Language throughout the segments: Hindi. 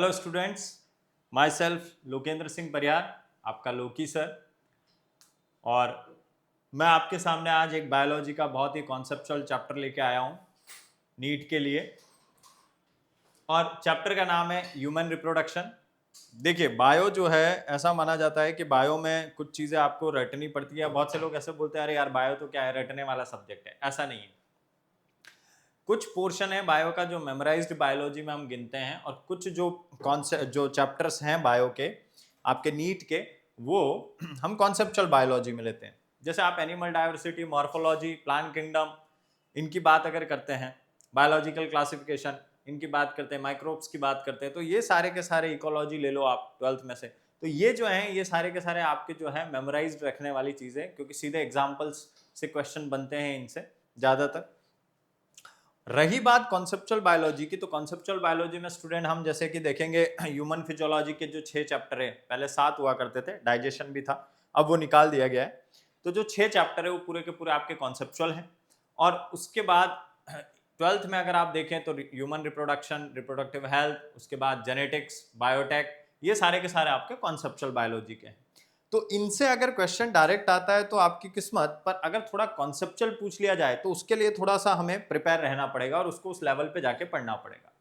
Hello students, myself Lokendra Singh Parihar, आपका लोकी सर। और मैं आपके सामने आज एक बायोलॉजी का बहुत ही कॉन्सेप्चुअल चैप्टर लेके आया हूँ नीट के लिए। और चैप्टर का नाम है ह्यूमन रिप्रोडक्शन। देखिए, बायो जो है ऐसा माना जाता है कि बायो में कुछ चीज़ें आपको रटनी पड़ती है। बहुत से लोग ऐसे बोलते हैं अरे यार बायो तो क्या है, रटने वाला सब्जेक्ट है। ऐसा नहीं है। कुछ पोर्शन है बायो का जो मेमोराइज्ड बायोलॉजी में हम गिनते हैं, और कुछ जो कॉन्सेप्ट जो चैप्टर्स हैं बायो के आपके नीट के, वो हम कॉन्सेप्चुअल बायोलॉजी में लेते हैं। जैसे आप animal diversity, morphology, plant kingdom, इनकी बात अगर करते हैं, बायोलॉजिकल क्लासिफिकेशन इनकी बात करते हैं, माइक्रोब्स की बात करते हैं, तो ये सारे के सारे इकोलॉजी ले लो आप 12th में से, तो ये जो हैं ये सारे के सारे आपके जो है मेमोराइज्ड रखने वाली चीज़ें, क्योंकि सीधे एग्जाम्पल्स से क्वेश्चन बनते हैं इनसे ज़्यादातर। रही बात कॉन्सेप्चुअल बायोलॉजी की, तो कॉन्सेप्चुअल बायोलॉजी में स्टूडेंट हम जैसे कि देखेंगे ह्यूमन फिजियोलॉजी के जो 6 चैप्टर है, पहले 7 हुआ करते थे, डाइजेशन भी था, अब वो निकाल दिया गया है। तो जो 6 चैप्टर है वो पूरे के पूरे आपके कॉन्सेप्चुअल हैं। और उसके बाद 12th में अगर आप देखें तो ह्यूमन रिप्रोडक्शन, रिप्रोडक्टिव हेल्थ, उसके बाद जेनेटिक्स, बायोटेक, ये सारे के सारे आपके कॉन्सेप्चुअल बायोलॉजी के हैं। तो इनसे अगर क्वेश्चन डायरेक्ट आता है तो आपकी किस्मत, पर अगर थोड़ा कॉन्सेप्चुअल पूछ लिया जाए तो उसके लिए थोड़ा सा हमें प्रिपेयर रहना पड़ेगा और उसको उस लेवल पे जाके पढ़ना पड़ेगा,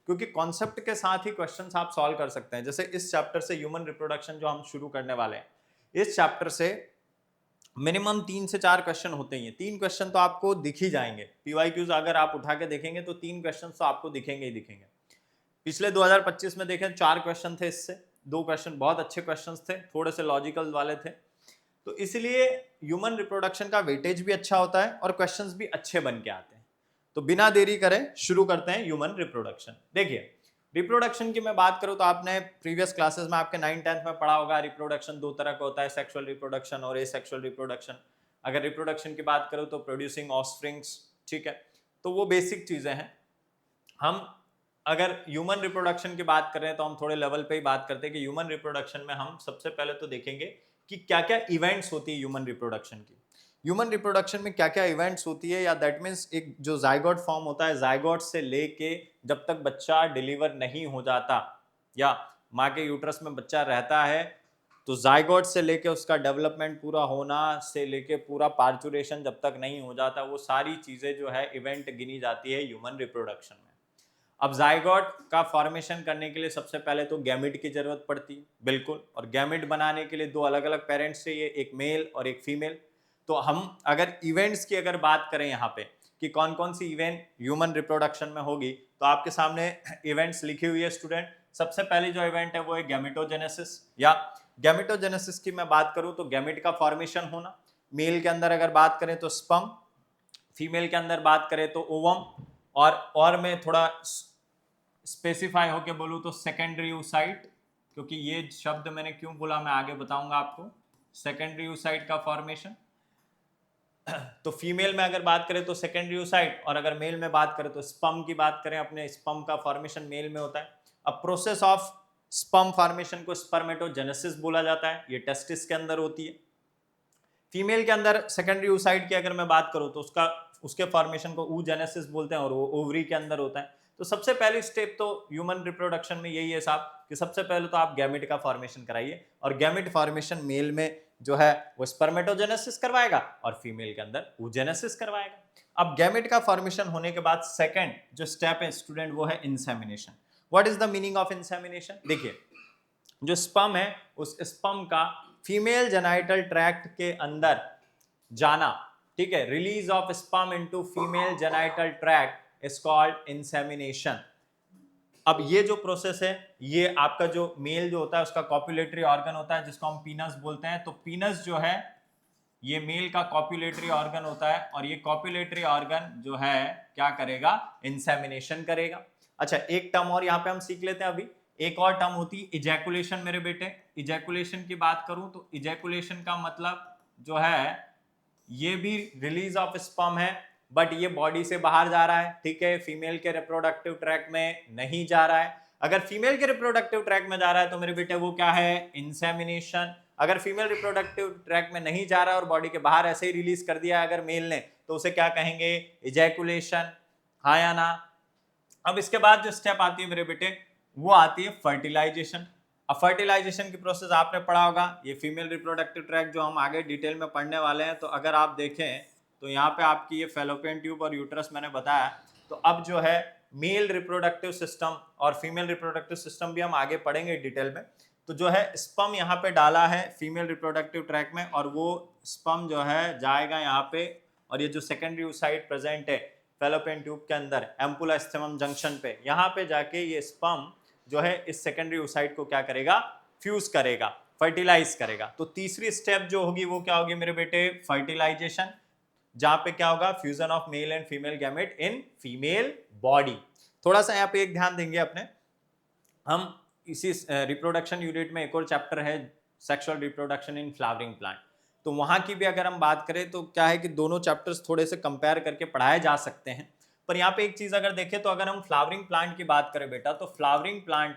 क्योंकि कॉन्सेप्ट के साथ ही क्वेश्चंस आप सॉल्व कर सकते हैं। जैसे इस चैप्टर से ह्यूमन रिप्रोडक्शन जो हम शुरू करने वाले हैं, इस चैप्टर से मिनिमम 3 से 4 क्वेश्चन होते ही हैं। 3 क्वेश्चन तो आपको दिख ही जाएंगे, पीवाईक्यूज अगर आप उठा के देखेंगे तो 3 क्वेश्चन तो आपको दिखेंगे ही दिखेंगे। पिछले 2025 में देखें 4 क्वेश्चन थे, इससे 2 क्वेश्चन बहुत अच्छे क्वेश्चंस थे, थोड़े से लॉजिकल वाले थे। तो इसलिए ह्यूमन रिप्रोडक्शन का वेटेज भी अच्छा होता है और क्वेश्चंस भी अच्छे बन के आते हैं। तो बिना देरी करें शुरू करते हैं ह्यूमन रिप्रोडक्शन। देखिए, रिप्रोडक्शन की मैं बात करूं तो आपने प्रीवियस क्लासेस में आपके 9th-10th में पढ़ा होगा, रिप्रोडक्शन 2 तरह का होता है, सेक्सुअल रिप्रोडक्शन और एसेक्सुअल रिप्रोडक्शन। अगर रिप्रोडक्शन की बात करूं तो प्रोड्यूसिंग ऑफस्प्रिंग्स, ठीक है, तो वो बेसिक चीजें हैं। हम अगर ह्यूमन रिप्रोडक्शन की बात करें तो हम थोड़े लेवल पे ही बात करते हैं कि ह्यूमन रिप्रोडक्शन में हम सबसे पहले तो देखेंगे कि क्या क्या इवेंट्स होती है ह्यूमन रिप्रोडक्शन की। ह्यूमन रिप्रोडक्शन में क्या क्या इवेंट्स होती है, या दैट मीन्स एक जो जाइगोट फॉर्म होता है, जाइगोट से लेके जब तक बच्चा डिलीवर नहीं हो जाता या माँ के यूट्रस में बच्चा रहता है, तो जाइगोट से लेके उसका डेवलपमेंट पूरा होना से लेके पूरा पार्चुरेशन जब तक नहीं हो जाता, वो सारी चीजें जो है इवेंट गिनी जाती है ह्यूमन रिप्रोडक्शन में। अब जाइगोट का फॉर्मेशन करने के लिए सबसे पहले तो गैमिट की जरूरत पड़ती है, बिल्कुल। और गैमिट बनाने के लिए 2 अलग अलग पेरेंट्स चाहिए, एक मेल और एक फीमेल। तो हम अगर इवेंट्स की अगर बात करें यहाँ पे कि कौन कौन सी इवेंट ह्यूमन रिप्रोडक्शन में होगी, तो आपके सामने इवेंट्स लिखी हुई है स्टूडेंट। सबसे पहली जो इवेंट है वो है गैमेटोजेनेसिस। या गैमेटोजेनेसिस की मैं बात करूं तो गैमिट का फॉर्मेशन होना। मेल के अंदर अगर बात करें तो स्पर्म, फीमेल के अंदर बात करें तो ओवम, और मैं थोड़ा स्पेसिफाई होके बोलूँ तो सेकेंडरी oocyte, क्योंकि ये शब्द मैंने क्यों बोला मैं आगे बताऊंगा आपको। सेकेंडरी oocyte का फॉर्मेशन, तो फीमेल में अगर बात करें तो सेकेंडरी oocyte, और अगर मेल में बात करें तो स्पर्म की बात करें, अपने स्पर्म का फॉर्मेशन मेल में होता है। अब प्रोसेस ऑफ स्पर्म फॉर्मेशन को स्पर्मेटोजेनेसिस बोला जाता है, ये टेस्टिस के अंदर होती है। फीमेल के अंदर सेकेंडरी oocyte की अगर मैं बात करूं तो उसके फॉर्मेशन को oogenesis बोलते हैं, और वो ओवरी के अंदर होता है। तो सबसे पहली स्टेप तो ह्यूमन रिप्रोडक्शन में यही है साहब कि सबसे पहले तो आप गैमेट का फॉर्मेशन कराइए, और गैमेट फॉर्मेशन मेल में जो है वो स्पर्मेटोजेनेसिस करवाएगा और फीमेल के अंदर oogenesis करवाएगा। अब गैमेट का फॉर्मेशन होने के बाद सेकेंड जो स्टेप है स्टूडेंट वो है insemination. What is the meaning of insemination? देखिए, जो स्पर्म है उस स्पर्म का फीमेल जेनाइटल ट्रैक्ट के अंदर जाना, ठीक है, release of sperm into female genital tract is called insemination. अब ये जो प्रोसेस है, ये आपका जो मेल जो होता है उसका कॉपुलेटरी ऑर्गन होता है जिसको हम पीनस बोलते हैं। तो पीनस जो है ये मेल का कॉपुलेटरी ऑर्गन होता है, और ये कॉपुलेटरी ऑर्गन जो है क्या करेगा? इंसेमिनेशन करेगा। अच्छा, एक टर्म और यहाँ पे हम सीख लेते हैं अभी। एक और टर्म होती है इजैकुलेशन मेरे बेटे। इजैकुलेशन की बात करूं तो इजैकुलेशन का मतलब जो है ये भी रिलीज ऑफ स्पर्म है, बट ये बॉडी से बाहर जा रहा है, ठीक है, फीमेल के रिप्रोडक्टिव ट्रैक में नहीं जा रहा है। अगर फीमेल के रिप्रोडक्टिव ट्रैक में जा रहा है तो मेरे बेटे वो क्या है? इंसेमिनेशन। अगर फीमेल रिप्रोडक्टिव ट्रैक में नहीं जा रहा है और बॉडी के बाहर ऐसे ही रिलीज कर दिया अगर मेल ने, तो उसे क्या कहेंगे? इजैकुलेशन। हाँ या ना? अब इसके बाद जो स्टेप आती है मेरे बेटे, वो आती है फर्टिलाइजेशन। अब फर्टिलाइजेशन की प्रोसेस आपने पढ़ा होगा, ये फीमेल रिप्रोडक्टिव ट्रैक्ट जो हम आगे डिटेल में पढ़ने वाले हैं। तो अगर आप देखें तो यहाँ पे आपकी ये फेलोपियन ट्यूब और यूट्रस मैंने बताया। तो अब जो है मेल रिप्रोडक्टिव सिस्टम और फीमेल रिप्रोडक्टिव सिस्टम भी हम आगे पढ़ेंगे डिटेल में। तो जो है स्पर्म यहाँ पे डाला है फीमेल रिप्रोडक्टिव ट्रैक में, और वो स्पर्म जो है जाएगा यहाँ पे, और ये जो सेकेंडरी साइट प्रेजेंट है फेलोपियन ट्यूब के अंदर एम्पुला स्टेमम जंक्शन पे, यहाँ पे जाके ये स्पर्म जो है इस सेकेंडरी ओसाइट को क्या करेगा, फ्यूज करेगा, फर्टिलाइज करेगा। तो तीसरी स्टेप जो होगी वो क्या होगी मेरे बेटे, फर्टिलाइजेशन, जहां पे क्या होगा, fusion of male and female gamete in female body. थोड़ा सा यहाँ पे एक ध्यान देंगे अपने, हम इसी रिप्रोडक्शन यूनिट में एक और चैप्टर है sexual reproduction in flowering plant. तो वहां की भी अगर हम बात करें तो क्या है कि दोनों चैप्टर्स थोड़े से कंपेयर करके पढ़ाए जा सकते हैं। पर यहाँ पे एक चीज अगर देखें तो अगर हम फ्लावरिंग प्लांट की बात करें बेटा, तो फ्लावरिंग प्लांट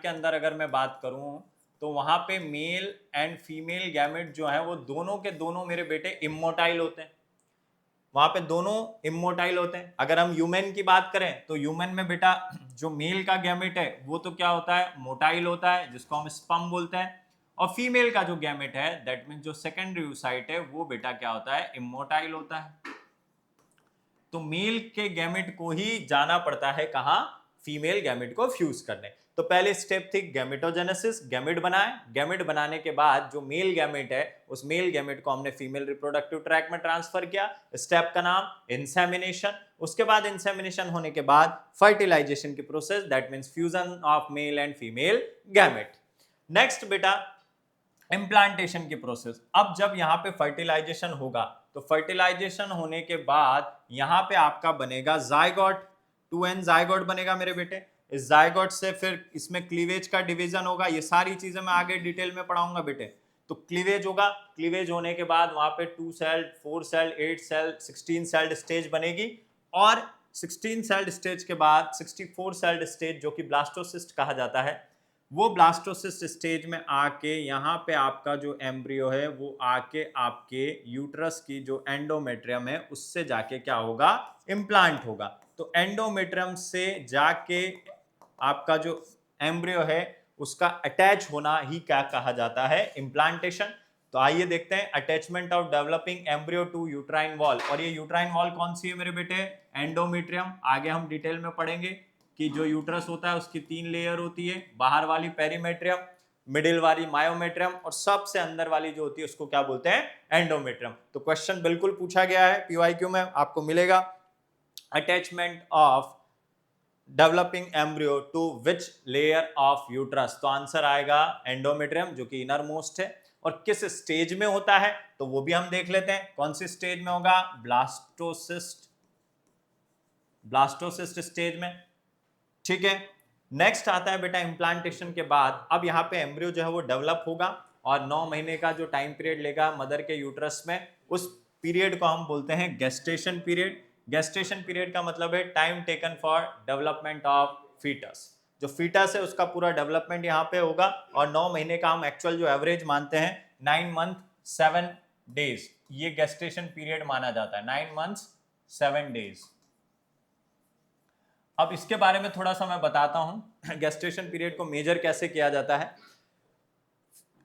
के अंदर अगर मैं बात करूं तो वहां पे मेल एंड फीमेल गैमेट जो है वो दोनों के दोनों मेरे बेटे इमोटाइल होते हैं, वहां पे दोनों इमोटाइल होते हैं। अगर हम ह्यूमन की बात करें तो ह्यूमन में बेटा जो मेल का गैमेट है वो तो क्या होता है, मोटाइल होता है, जिसको हम स्पर्म बोलते हैं, और फीमेल का जो गैमेट है दैट मीन जो सेकेंडरी oocyte है वो बेटा क्या होता है, इमोटाइल होता है। तो मेल के गैमेट को ही जाना पड़ता है कहाँ, फीमेल गैमेट को फ्यूज करने। तो पहले स्टेप थी गैमेटोजेनेसिस, गैमेट बनाए, गैमेट बनाने के बाद जो मेल गैमेट है उस मेल गैमेट को हमने फीमेल रिप्रोडक्टिव ट्रैक में ट्रांसफर किया, स्टेप का नाम इंसेमिनेशन। उसके बाद इंसेमिनेशन होने के बाद फर्टिलाइजेशन की process, that means fusion of male and female gamete. Next बेटा इम्प्लांटेशन की प्रोसेस। अब जब यहाँ पे फर्टिलाइजेशन होगा तो फर्टिलाइजेशन होने के बाद यहाँ पे आपका बनेगा जाइगोट, 2n जाइगोट बनेगा मेरे बेटे। इस जाइगोट से फिर इसमें क्लीवेज का डिवीजन होगा, ये सारी चीजें मैं आगे डिटेल में पढ़ाऊंगा बेटे। तो क्लीवेज होगा, क्लीवेज होने के बाद वहां पे 2 cell, 4 cell, 8 cell, 16 celled stage बनेगी, और 16 सेल्ड स्टेज के बाद 64 सेल्ड स्टेज जो कि ब्लास्टोसिस्ट कहा जाता है, वो ब्लास्टोसिस्ट स्टेज में आके यहाँ पे आपका जो एम्ब्रियो है वो आके आपके यूट्रस की जो एंडोमेट्रियम है उससे जाके क्या होगा, इम्प्लांट होगा। तो एंडोमेट्रियम से जाके आपका जो एम्ब्रियो है उसका अटैच होना ही क्या कहा जाता है, इम्प्लांटेशन। तो आइए देखते हैं attachment of developing embryo to uterine wall. और ये यूट्राइन वॉल कौन सी है मेरे बेटे, एंडोमेट्रियम। आगे हम डिटेल में पढ़ेंगे कि जो यूट्रस होता है उसकी 3 लेयर होती है, बाहर वाली पेरीमेट्रियम, मिडिल वाली मायोमेट्रियम, और सबसे अंदर वाली जो होती है उसको क्या बोलते हैं, एंडोमेट्रियम। तो क्वेश्चन बिल्कुल पूछा गया है पीवाईक्यू में, आपको मिलेगा attachment of developing embryo to which layer of uterus. तो आंसर आएगा एंडोमेट्रियम जो कि इनर मोस्ट है। और किस स्टेज में होता है तो वो भी हम देख लेते हैं, कौन सी स्टेज में होगा, ब्लास्टोसिस्ट स्टेज में। ठीक है, नेक्स्ट आता है बेटा इम्प्लांटेशन के बाद। अब यहाँ पे एम्ब्रियो जो है वो डेवलप होगा और 9 महीने का जो टाइम पीरियड लेगा मदर के यूट्रस में, उस पीरियड को हम बोलते हैं गेस्टेशन पीरियड। गेस्टेशन पीरियड का मतलब है time taken for development of foetus. जो फीटस है उसका पूरा डेवलपमेंट यहाँ पे होगा, और 9 महीने का हम एक्चुअल जो एवरेज मानते हैं 9 मंथ 7 डेज, ये गेस्टेशन पीरियड माना जाता है, 9 मंथ्स 7 डेज। अब इसके बारे में थोड़ा सा मैं बताता हूं, गेस्टेशन पीरियड को मेजर कैसे किया जाता है।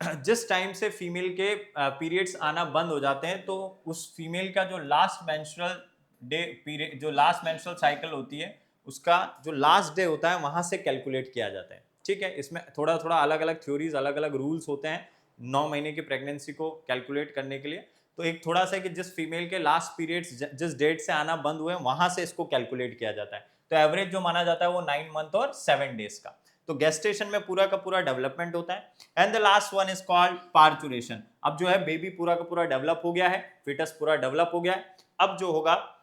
जिस टाइम से फीमेल के पीरियड्स आना बंद हो जाते हैं तो उस फीमेल का जो लास्ट मेंस्ट्रुअल डे पीरियड, जो लास्ट मेंस्ट्रुअल साइकिल होती है उसका जो लास्ट डे होता है वहां से कैलकुलेट किया जाता है। ठीक है, इसमें थोड़ा थोड़ा अलग अलग थ्योरीज, अलग अलग रूल्स होते हैं 9 महीने की प्रेगनेंसी को कैलकुलेट करने के लिए। तो एक थोड़ा सा कि जिस फीमेल के लास्ट पीरियड्स जिस डेट से आना बंद हुए वहां से इसको कैलकुलेट किया जाता है। तो एवरेज जो माना जाता है वो 9 मंथ और 7 डेज का। तो गेस्टेशन में पूरा का पूरा डेवलपमेंट होता है। And the last one is called parturition. अब जो है बेबी पूरा का पूरा डेवलप हो गया है, फीटस पूरा डेवलप हो गया है, अब जो होगा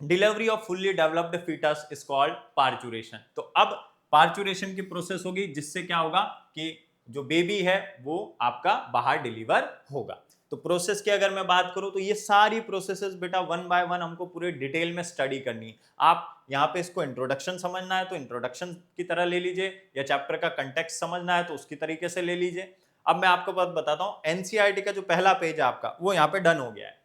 delivery of fully developed foetus is called parturition. तो अब पार्चुरेशन की प्रोसेस होगी जिससे क्या होगा कि जो बेबी है वो आपका बाहर डिलीवर होगा। तो प्रोसेस की अगर मैं बात करूं तो ये सारी प्रोसेसेस बेटा 1 बाय 1 हमको पूरे डिटेल में स्टडी करनी है। आप यहाँ पे इसको इंट्रोडक्शन समझना है तो इंट्रोडक्शन की तरह ले लीजिए, या चैप्टर का कंटेक्स्ट समझना है तो उसकी तरीके से ले लीजिए। अब मैं आपको बात बताता हूँ, एनसीईआरटी का जो पहला पेज है आपका वो यहाँ पे डन हो गया है।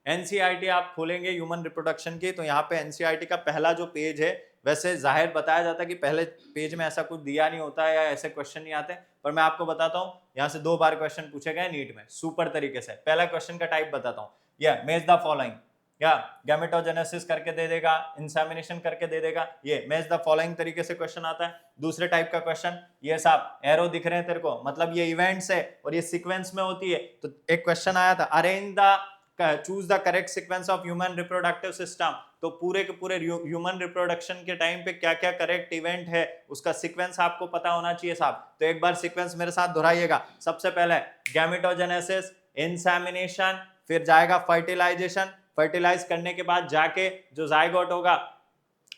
एनसीईआरटी आप खोलेंगे ह्यूमन रिप्रोडक्शन की तो यहाँ पे एनसीईआरटी का पहला जो पेज है वैसे जाहिर बताया जाता है कि पहले पेज में ऐसा कुछ दिया नहीं होता है या ऐसे क्वेश्चन नहीं आते, पर मैं आपको बताता हूँ, यहाँ से 2 बार क्वेश्चन पूछे गए नीट में सुपर तरीके से। पहला क्वेश्चन का टाइप बताता हूँ, या मैच द फॉलोइंग, या गैमेटोजेनेसिस करके दे देगा, इंसेमिनेशन करके दे देगा, ये मैच द फॉलोइंग तरीके से क्वेश्चन आता है। दूसरे टाइप का क्वेश्चन, ये साहब एरो दिख रहे हैं तेरे को, मतलब ये इवेंट्स है और ये सीक्वेंस में होती है। तो एक क्वेश्चन आया था, arrange the choose the correct sequence of human reproductive system, तो पूरे के पूरे ह्यूमन रिप्रोडक्शन के टाइम पे क्या क्या करेक्ट इवेंट है उसका सीक्वेंस आपको पता होना चाहिए साहब। तो एक बार सीक्वेंस मेरे साथ दोहराइएगा। सबसे पहले गैमेटोजेनेसिस, इंसेमिनेशन, फिर जाएगा फर्टिलाइजेशन, फर्टिलाइज करने के बाद जाके जो जाइगोट होगा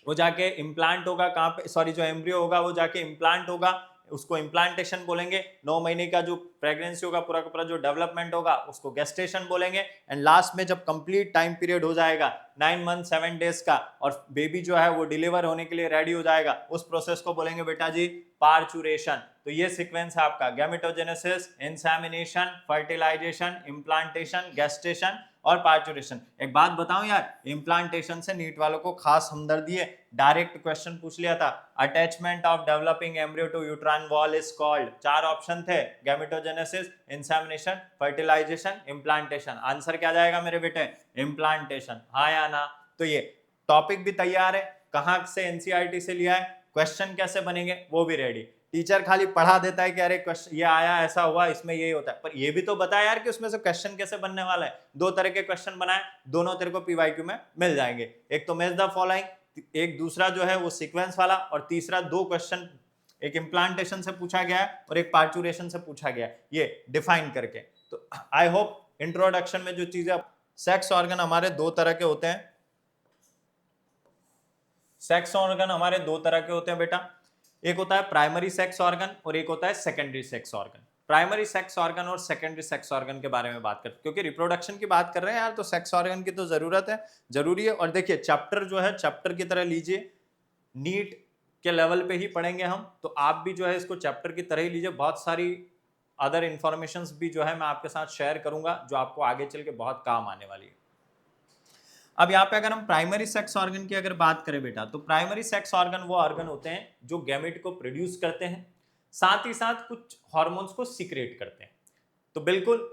वो जाके इम्प्लांट होगा, कहाँ पे, सॉरी, जो एम्ब्रियो होगा वो जाके इम्प्लांट होगा, उसको इम्प्लांटेशन बोलेंगे। 9 महीने का जो प्रेगनेंसी होगा पूरा का पूरा जो डेवलपमेंट होगा उसको गेस्टेशन बोलेंगे। एंड लास्ट में जब कंप्लीट टाइम पीरियड हो जाएगा 9 मंथ 7 डेज का और बेबी जो है वो डिलीवर होने के लिए रेडी हो जाएगा, उस प्रोसेस को बोलेंगे बेटा जी पार्चुरेशन। तो ये सीक्वेंस है आपका, gametogenesis, insemination, fertilisation, implantation, gestation और पार्चुरेशन। एक बात बताऊं यार, इम्प्लांटेशन से नीट वालों को खास हमदर्दी है, डायरेक्ट क्वेश्चन पूछ लिया था, attachment of developing embryo to uterine wall is called. 4 option थे, gametogenesis, insemination, fertilisation, implantation. Answer क्या जाएगा मेरे बेटे? इम्प्लांटेशन, हाँ या ना? तो ये टॉपिक भी तैयार है, कहाँ से एनसीईआरटी से लिया है, क्वेश्चन कैसे बनेंगे वो भी रेडी। टीचर खाली पढ़ा देता है कि अरे क्वेश्चन ये आया, ऐसा हुआ, इसमें यही होता है, पर ये भी तो बता यार कि उसमें से क्वेश्चन कैसे बनने वाला है। 2 तरह के क्वेश्चन बनाए, दोनों तेरे को पीवाईक्यू में मिल जाएंगे। एक तो मैच द फॉलोइंग, एक दूसरा जो है वो सीक्वेंस वाला, और तीसरा 2 क्वेश्चन, एक इम्प्लांटेशन से पूछा गया है और एक पार्चुरेशन से पूछा गया है, ये डिफाइन करके। तो आई होप इंट्रोडक्शन में जो चीजें, सेक्स ऑर्गन हमारे 2 तरह के होते हैं, सेक्स ऑर्गन हमारे 2 तरह के होते हैं बेटा, एक होता है प्राइमरी सेक्स ऑर्गन और एक होता है secondary sex organ. Primary sex organ और सेकेंडरी सेक्स ऑर्गन के बारे में बात करते हैं, क्योंकि रिप्रोडक्शन की बात कर रहे हैं यार, तो सेक्स ऑर्गन की तो जरूरत है, जरूरी है। और देखिए चैप्टर जो है चैप्टर की तरह लीजिए, नीट के लेवल पे ही पढ़ेंगे हम, तो आप भी जो है इसको चैप्टर की तरह ही लीजिए। बहुत सारी अदर इंफॉर्मेशंस भी जो है मैं आपके साथ शेयर करूंगा जो आपको आगे चल के बहुत काम आने वाली है। अब यहाँ पे अगर हम प्राइमरी सेक्स ऑर्गन की अगर बात करें बेटा, तो प्राइमरी सेक्स ऑर्गन वो ऑर्गन होते हैं जो गैमेट को प्रोड्यूस करते हैं, साथ ही साथ कुछ हार्मोन्स को सीक्रेट करते हैं। तो बिल्कुल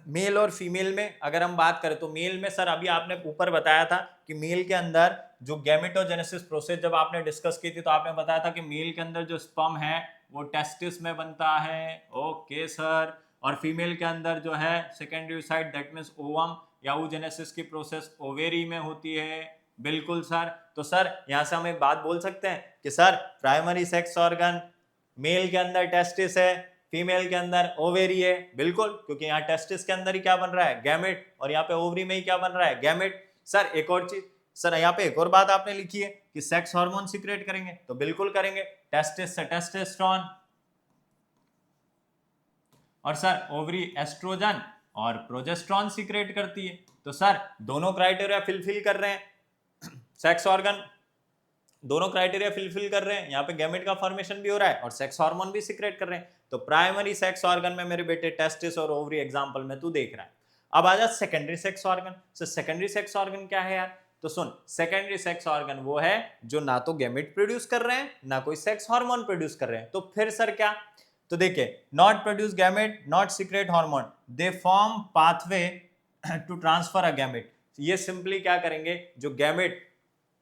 मेल और फीमेल में अगर हम बात करें तो मेल में सर अभी आपने ऊपर बताया था कि मेल के अंदर जो गैमेटोजेनेसिस प्रोसेस जब आपने डिस्कस की थी तो आपने बताया था कि मेल के अंदर जो स्पर्म है वो टेस्टिस में बनता है, ओके सर। और फीमेल के अंदर जो है secondary side, that means ovum या oogenesis की प्रोसेस ओवेरी में होती है, बिल्कुल सर। तो सर यहाँ से हम एक बात बोल सकते हैं कि sir primary sex organ male के अंदर टेस्टिस है, फीमेल के अंदर ओवेरी है, बिल्कुल, क्योंकि यहाँ टेस्टिस के अंदर ही क्या बन रहा है, गैमेट, और यहाँ पे ओवरी में ही क्या बन रहा है, गैमेट। सर एक और चीज, सर यहाँ पे एक और बात आपने लिखी है कि सेक्स हार्मोन सीक्रेट करेंगे, तो बिल्कुल करेंगे, टेस्टिस से टेस्टोस्टेरोन, और सर ओवरी एस्ट्रोजन और प्रोजेस्टेरोन सीक्रेट करती है। तो सर दोनों क्राइटेरिया फिलफिल कर रहे हैं, सेक्स ऑर्गन दोनों क्राइटेरिया फिलफिल कर रहे हैं, यहाँ पे गैमेट का फॉर्मेशन भी हो रहा है और सेक्स हार्मोन भी सीक्रेट कर रहे हैं। तो प्राइमरी सेक्स ऑर्गन में मेरे बेटे टेस्टिस और ओवरी एग्जांपल में तू देख रहा है। अब आ जा secondary sex organ. So secondary sex organ क्या है यार? तो सुन, सेकेंडरी सेक्स ऑर्गन वो है जो ना तो गैमेट प्रोड्यूस कर रहे हैं ना कोई सेक्स हार्मोन प्रोड्यूस कर रहे हैं। तो फिर सर क्या? तो देखिए, not produce gamete, not secrete hormone, they form pathway to transfer a gamete. ये सिंपली क्या करेंगे, जो गैमेट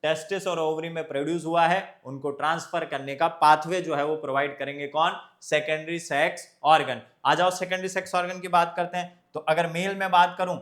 टेस्टिस और ओवरी में प्रोड्यूस हुआ है उनको ट्रांसफर करने का पाथवे जो है वो प्रोवाइड करेंगे कौन? Secondary sex organ. आ जाओ सेकेंडरी सेक्स ऑर्गन की बात करते हैं। तो अगर मेल में बात करूं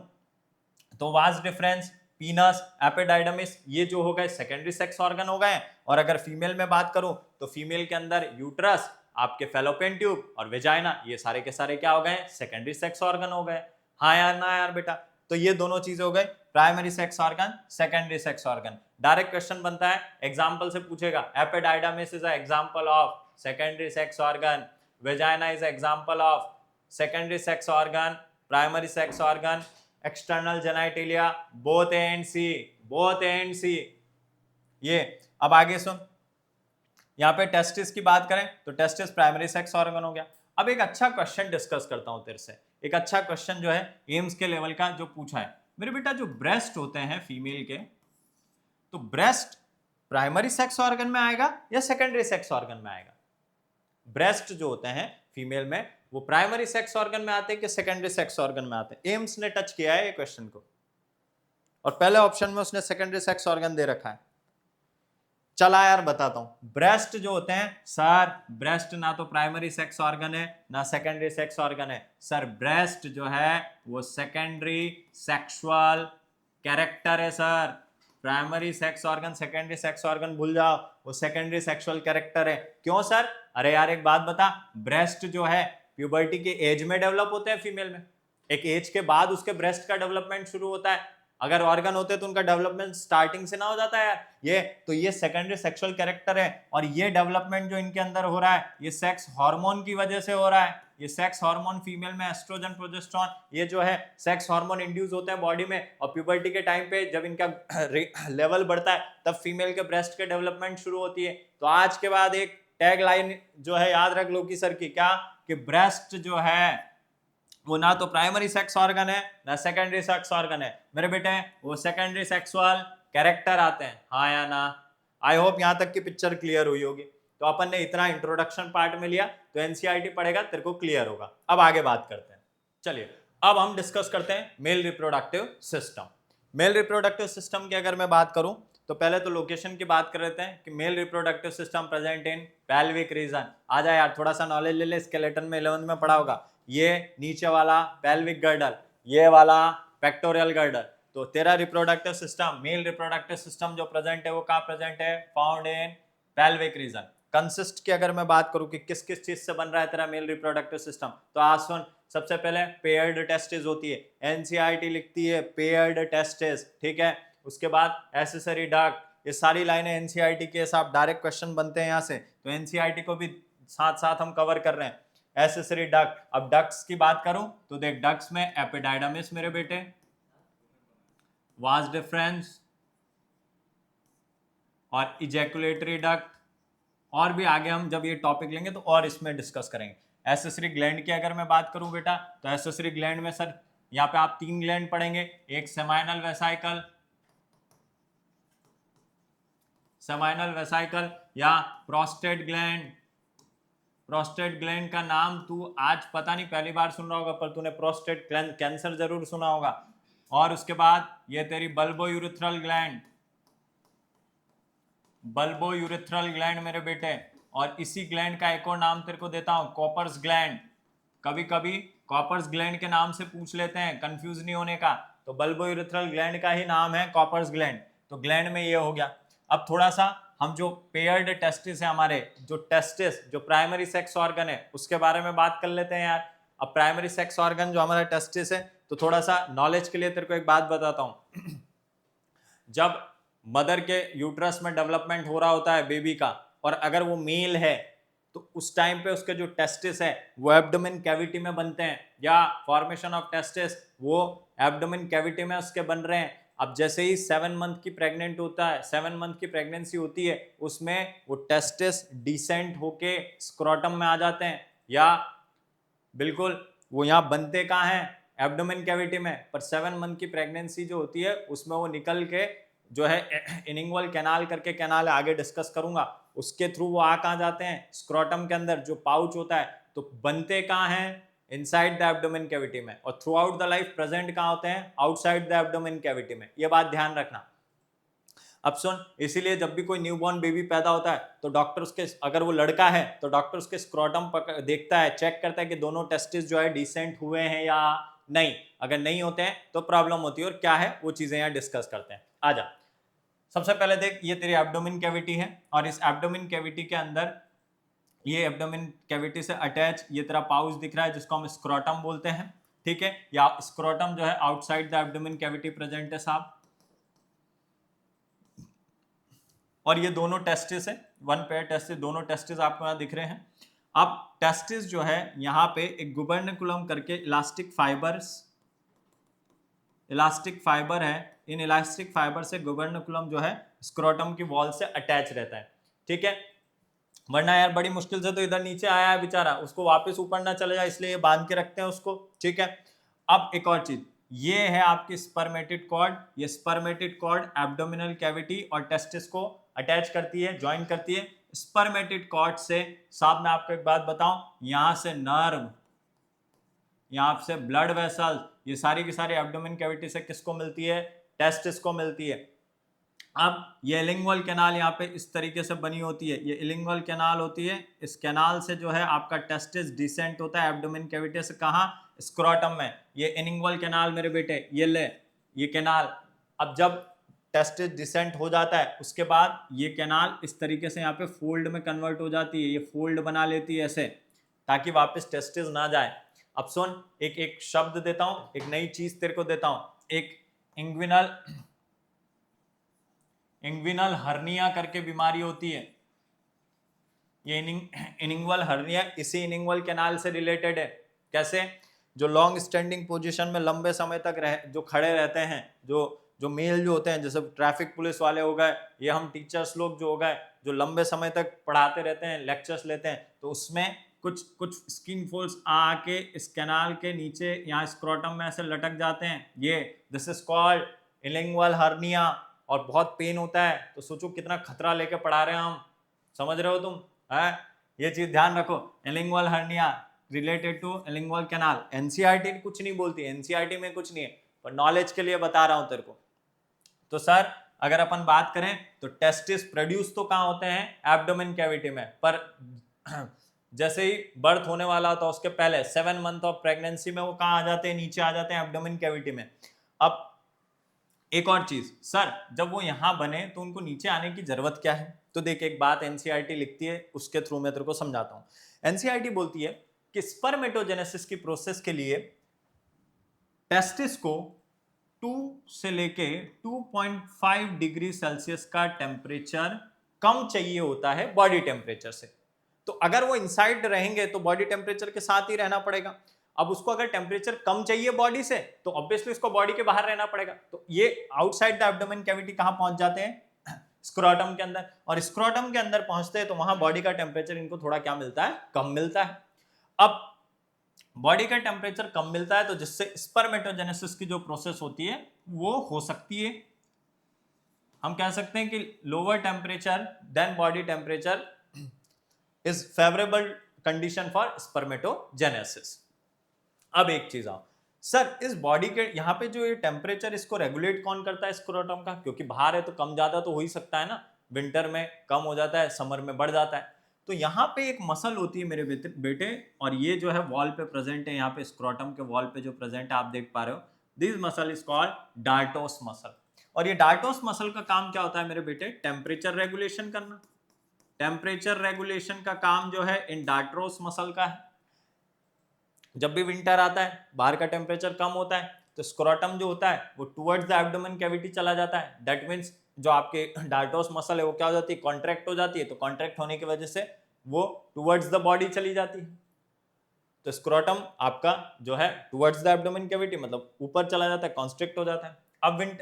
तो वास डिफरेंस, पीनस, एपिडाइडमिस, ये जो हो गए सेकेंडरी सेक्स ऑर्गन हो गए। और अगर फीमेल में बात करूं तो फीमेल के अंदर यूट्रस, आपके फेलोपियन ट्यूब और वेजाइना, ये सारे के सारे क्या हो गए? सेकेंडरी सेक्स ऑर्गन हो गए। हाँ यार ना यार बेटा? तो ये दोनों चीजें हो गई, primary sex organ, secondary sex organ. Direct question बनता है, एग्जांपल से पूछेगा, epididymis is a example of secondary sex organ, vagina is example of secondary sex organ, primary sex organ, external genitalia, both A and C, both A and C. ये अब आगे सुन, यहाँ पे टेस्टिस की बात करें तो टेस्टिस प्राइमरी सेक्स ऑर्गन हो गया। अब एक अच्छा क्वेश्चन डिस्कस करता हूं तेरे से, एक अच्छा क्वेश्चन जो है एम्स के लेवल का जो पूछा है मेरे बेटा, जो ब्रेस्ट होते हैं फीमेल के, तो ब्रेस्ट प्राइमरी सेक्स ऑर्गन में आएगा या सेकेंडरी सेक्स ऑर्गन में आएगा? ब्रेस्ट जो होते हैं फीमेल में वो प्राइमरी सेक्स ऑर्गन में आते हैं कि सेकेंडरी सेक्स ऑर्गन में आते हैं? एम्स ने टच किया है ये क्वेश्चन को और पहले ऑप्शन में उसने सेकेंडरी सेक्स ऑर्गन दे रखा है। चला यार बताता हूं, ब्रेस्ट जो होते हैं सर, ब्रेस्ट ना तो प्राइमरी सेक्स ऑर्गन है ना सेकेंडरी सेक्स ऑर्गन है सर। ब्रेस्ट जो है वो सेकेंडरी सेक्सुअल कैरेक्टर है sir. Primary sex organ secondary sex organ भूल जाओ, वो सेकेंडरी सेक्सुअल कैरेक्टर है। क्यों सर? अरे यार एक बात बता, ब्रेस्ट जो है प्यूबर्टी के एज में डेवलप होते हैं फीमेल में, एक एज के बाद उसके ब्रेस्ट का डेवलपमेंट शुरू होता है। अगर ऑर्गन होते तो उनका डेवलपमेंट स्टार्टिंग से ना हो जाता है यार। ये सेकेंडरी सेक्सुअल कैरेक्टर है और ये डेवलपमेंट जो इनके अंदर हो रहा है ये सेक्स हार्मोन की वजह से हो रहा है। ये सेक्स हार्मोन फीमेल में एस्ट्रोजन प्रोजेस्टेरोन ये जो है सेक्स हार्मोन इंड्यूस होते हैं बॉडी में, और प्यूबर्टी के टाइम पे जब इनका लेवल बढ़ता है तब फीमेल के ब्रेस्ट के डेवलपमेंट शुरू होती है। तो आज के बाद एक टैग लाइन जो है याद रख लो कि सर की क्या, कि ब्रेस्ट जो है वो ना तो प्राइमरी सेक्स ऑर्गन है ना सेकेंडरी सेक्स ऑर्गन है मेरे बेटे, वो सेकेंडरी सेक्सुअल कैरेक्टर आते हैं, हाँ या ना? आई होप यहां तक की पिक्चर क्लियर हुई होगी। तो अपन ने इतना इंट्रोडक्शन पार्ट में लिया तो एनसीईआरटी पढ़ेगा तेरे को क्लियर होगा। अब आगे बात करते हैं, चलिए अब हम डिस्कस करते हैं mail reproductive system. Mail reproductive system की अगर मैं बात करूं तो पहले तो लोकेशन की बात कर लेते हैं कि male reproductive system present in pelvic region. आ जा यार थोड़ा सा नॉलेज ले ले, स्केलेटन में 11th में पढ़ा होगा। ये नीचे वाला पेल्विक गर्डल, ये वाला पेक्टोरियल गर्डल। तो तेरा reproductive system, mail reproductive system जो प्रेजेंट है वो कहाँ प्रेजेंट है? Found in pelvic reason. Consist की अगर मैं बात करूं कि किस किस चीज से बन रहा है तेरा मेल रिप्रोडक्टिव सिस्टम, तो आज सुन, सबसे पहले पेयर्ड टेस्टिस होती है, एनसीईआरटी लिखती है पेयर्ड टेस्टिस, ठीक है। उसके बाद एक्सेसरी डक्ट, ये सारी लाइनें एनसीईआरटी के हिसाब डायरेक्ट क्वेश्चन बनते हैं यहाँ से, तो एनसीईआरटी को भी साथ साथ हम कवर कर रहे हैं। एक्सेसरी डक्ट, अब डक्ट्स की बात करूं तो देख डक्ट्स में एपिडाइडमिस मेरे बेटे, वास डिफरेंस और इजैकुलेटरी डक्ट, और भी आगे हम जब ये टॉपिक लेंगे तो और इसमें डिस्कस करेंगे। एसेसरी ग्लैंड की अगर मैं बात करूं बेटा तो एसेसरी ग्लैंड में सर यहाँ पे आप 3 ग्लैंड पढ़ेंगे, एक सेमाइनल वेसाइकल या प्रोस्टेट ग्लैंड। प्रोस्टेट ग्लैंड का नाम तू आज पता नहीं पहली बार सुन रहा होगा, पर तूने प्रोस्टेट कैंसर जरूर सुना होगा। और उसके बाद ये तेरी बल्बोयूरेथ्रल ग्लैंड मेरे बेटे, और इसी ग्लैंड का एक और नाम तेरे को देता हूं, कॉपर्स ग्लैंड। कभी कभी कॉपर्स ग्लैंड के नाम से पूछ लेते हैं, कंफ्यूज नहीं होने का, तो बल्बोयूरेथ्रल ग्लैंड का ही नाम है कॉपर्स ग्लैंड। तो ग्लैंड में ये हो गया। अब थोड़ा सा हम जो पेयर्ड टेस्टिस है हमारे, जो टेस्टिस जो प्राइमरी सेक्स ऑर्गन है उसके बारे में बात कर लेते हैं यार। अब प्राइमरी सेक्स ऑर्गन जो हमारा टेस्टिस है, तो थोड़ा सा नॉलेज के लिए तेरे को एक बात बताता हूं। जब मदर के यूट्रस में डेवलपमेंट हो रहा होता है बेबी का, और अगर वो मेल है तो उस टाइम पे उसके जो टेस्टिस है वो एब्डोमेन कैविटी में बनते हैं, या फॉर्मेशन ऑफ टेस्टिस वो एब्डोमेन कैविटी में उसके बन रहे हैं। अब जैसे ही 7 मंथ की प्रेग्नेंट होता है, 7 मंथ की प्रेगनेंसी होती है, उसमें वो टेस्टिस डिसेंट होके स्क्रोटम में आ जाते हैं, या बिल्कुल वो यहाँ बनते कहाँ हैं? एब्डोमेन कैविटी में। पर 7 मंथ की प्रेगनेंसी जो होती है उसमें वो निकल के जो है इनिंगुअल कैनाल करके कैनाल आगे डिस्कस करूंगा, उसके थ्रू वो आ कहाँ जाते हैं? स्क्रोटम के अंदर जो पाउच होता है। तो बनते कहाँ हैं? इनसाइड द एब्डोमेन कैविटी में, और through out the life present कहाँ होते हैं? आउटसाइड द एब्डोमेन कैविटी में। ये बात ध्यान रखना। अब सुन, इसीलिए जब भी कोई न्यूबॉर्न बेबी पैदा होता है तो डॉक्टर उसके, अगर वो लड़का है तो डॉक्टर उसके स्क्रोटम देखता है, चेक करता है कि दोनों टेस्टिस जो है डिसेंट हुए हैं या नहीं। अगर नहीं होते हैं तो प्रॉब्लम होती है, और क्या है वो चीजें यहाँ डिस्कस करते हैं। आजा, सबसे पहले देख, ये तेरी एब्डोमेन कैविटी है, और इस एब्डोमेन कैविटी के अंदर, ये एब्डोमेन कैविटी से अटैच ये तेरा पाउच दिख रहा है जिसको हम स्क्रोटम बोलते हैं, ठीक है। या स्क्रोटम जो है outside the abdomen cavity present है साहब। और ये दोनों टेस्टिस है, वन पेयर टेस्टिस, दोनों टेस्टिस आपको यहाँ दिख रहे हैं। अब टेस्टिस जो है यहाँ पे एक गुबर्निकुलम करके इलास्टिक फाइबर है, इन इलास्टिक फाइबर से गुबर्निकुलम जो है स्क्रोटम की वॉल से अटैच रहता है, ठीक है। वरना यार बड़ी मुश्किल से तो इधर नीचे आया है बेचारा, उसको वापस ऊपर ना चले जाए, इसलिए बांध के रखते हैं उसको, ठीक है। अब एक और चीज, ये है आपकी स्पर्मेटिड कॉर्ड। ये स्पर्मेटिड कॉर्ड एब्डोमिनल कैविटी और टेस्टिस को अटैच करती है, ज्वाइन करती है स्पर्मेटिड कॉर्ड से। साहब मैं आपको एक बात बताऊं, यहां से नर्व, यहाँ से ब्लड वेसल, ये सारी की सारी एब्डोमेन कैविटी से किसको मिलती है? टेस्टिस को मिलती है। अब ये इलिंगुअल कैनाल यहाँ पे इस तरीके से बनी होती है, ये इलिंगुअल कैनाल होती है। इस कैनाल से जो है आपका टेस्टिस डिसेंट होता है एब्डोमेन कैविटी से, कहाँ? स्क्रोटम में। ये इलिंगुअल कैनाल मेरे बेटे, ये ले ये कैनाल। अब जब टेस्टिस डिसेंट हो जाता है उसके बाद ये कैनाल इस तरीके से यहाँ पे फोल्ड में कन्वर्ट हो जाती है, ये फोल्ड बना लेती है ऐसे, ताकि वापस टेस्टिस ना जाए। अब सुन, एक एक शब्द देता हूं, एक नई चीज तेरे को देता हूं, एक इंग्विनल हर्निया करके बीमारी होती है। ये इनिंगुअल हर्निया इसी इनिंगुअल कैनाल से रिलेटेड है। कैसे? जो लॉन्ग स्टैंडिंग पोजीशन में लंबे समय तक जो खड़े रहते हैं, जो मेल जो होते हैं, जैसे ट्रैफिक पुलिस वाले हो गए, ये हम टीचर्स लोग जो हो गए, जो लंबे समय तक पढ़ाते रहते हैं, लेक्चर्स लेते हैं, तो उसमें कुछ स्किन फोल्ड्स आके इस कैनाल के नीचे यहाँ स्क्रोटम में ऐसे लटक जाते हैं। ये दिस इज कॉल्ड इलिंगुअल हर्निया, और बहुत पेन होता है। तो सोचो कितना खतरा लेके पढ़ा रहे हैं हम, समझ रहे हो तुम? है ये चीज ध्यान रखो, inguinal hernia related to inguinal canal. NCERT कुछ नहीं बोलती, एनसीईआरटी में कुछ नहीं है, पर नॉलेज के लिए बता रहा हूं तेरे को। तो सर अगर अपन बात करें तो टेस्टिस प्रोड्यूस तो कहाँ होते हैं? एब्डोमेन कैविटी में। पर जैसे ही बर्थ होने वाला होता है उसके पहले 7 मंथ ऑफ प्रेगनेंसी में वो कहाँ आ जाते हैं? नीचे आ जाते हैं एब्डोमेन कैविटी में। अब एक और चीज, सर जब वो यहां बने तो उनको नीचे आने की जरूरत क्या है? तो देख, एक बात एनसीईआरटी लिखती है, उसके थ्रू मैं तेरे को समझाता हूं। एनसीईआरटी बोलती है कि स्पर्मेटोजेनेसिस की प्रोसेस के लिए टेस्टिस को 2 से लेके 2.5 डिग्री सेल्सियस का टेम्परेचर कम चाहिए होता है बॉडी टेम्परेचर से। तो अगर वो इनसाइड रहेंगे तो बॉडी टेम्परेचर के साथ ही रहना पड़ेगा। अब उसको अगर टेम्परेचर कम चाहिए बॉडी से, तो ऑब्वियसली उसको बॉडी के बाहर रहना पड़ेगा। तो ये आउटसाइड द एब्डोमेन कैविटी कहां पहुंच जाते हैं? स्क्रोटम के अंदर। और स्क्रोटम के अंदर पहुंचते हैं तो वहां बॉडी का टेम्परेचर इनको थोड़ा क्या मिलता है? कम मिलता है। अब बॉडी का टेम्परेचर कम मिलता है तो जिससे स्पर्मेटोजेनेसिस की जो प्रोसेस होती है वो हो सकती है। हम कह सकते हैं कि lower temperature than body temperature is favourable condition for spermatogenesis. अब एक चीज आओ, सर इस बॉडी के यहाँ पे जो ये टेम्परेचर, इसको रेगुलेट कौन करता है स्क्रोटम का? क्योंकि बाहर है तो कम ज्यादा तो हो ही सकता है ना, विंटर में कम हो जाता है, समर में बढ़ जाता है। तो यहाँ पे एक मसल होती है मेरे बेटे, और ये जो है वॉल पे प्रेजेंट है, यहाँ पे स्क्रोटम के वॉल पे जो प्रेजेंट है आप देख पा रहे हो। This muscle is called dartos muscle. और ये डार्टोस मसल का काम क्या होता है मेरे बेटे? टेम्परेचर रेगुलेशन करना। टेम्परेचर रेगुलेशन का काम जो है इन डार्टोस मसल का है। जब भी विंटर आता है, बाहर का टेम्परेचर कम होता है, तो स्क्रोटम जो होता है वो टुवर्ड्स द एब्डोमेन कैविटी चला जाता है। दैट मींस जो आपके डार्टोस मसल है वो क्या हो जाती है? कॉन्ट्रैक्ट हो जाती है। तो कॉन्ट्रैक्ट होने की वजह से वो टुवर्ड्स द बॉडी चली जाती है। तो स्क्रोटम आपका जो है टुवर्ड्स द एब्डोमेन कैविटी, मतलब ऊपर चला जाता है, कॉन्स्ट्रिक्ट हो जाता है।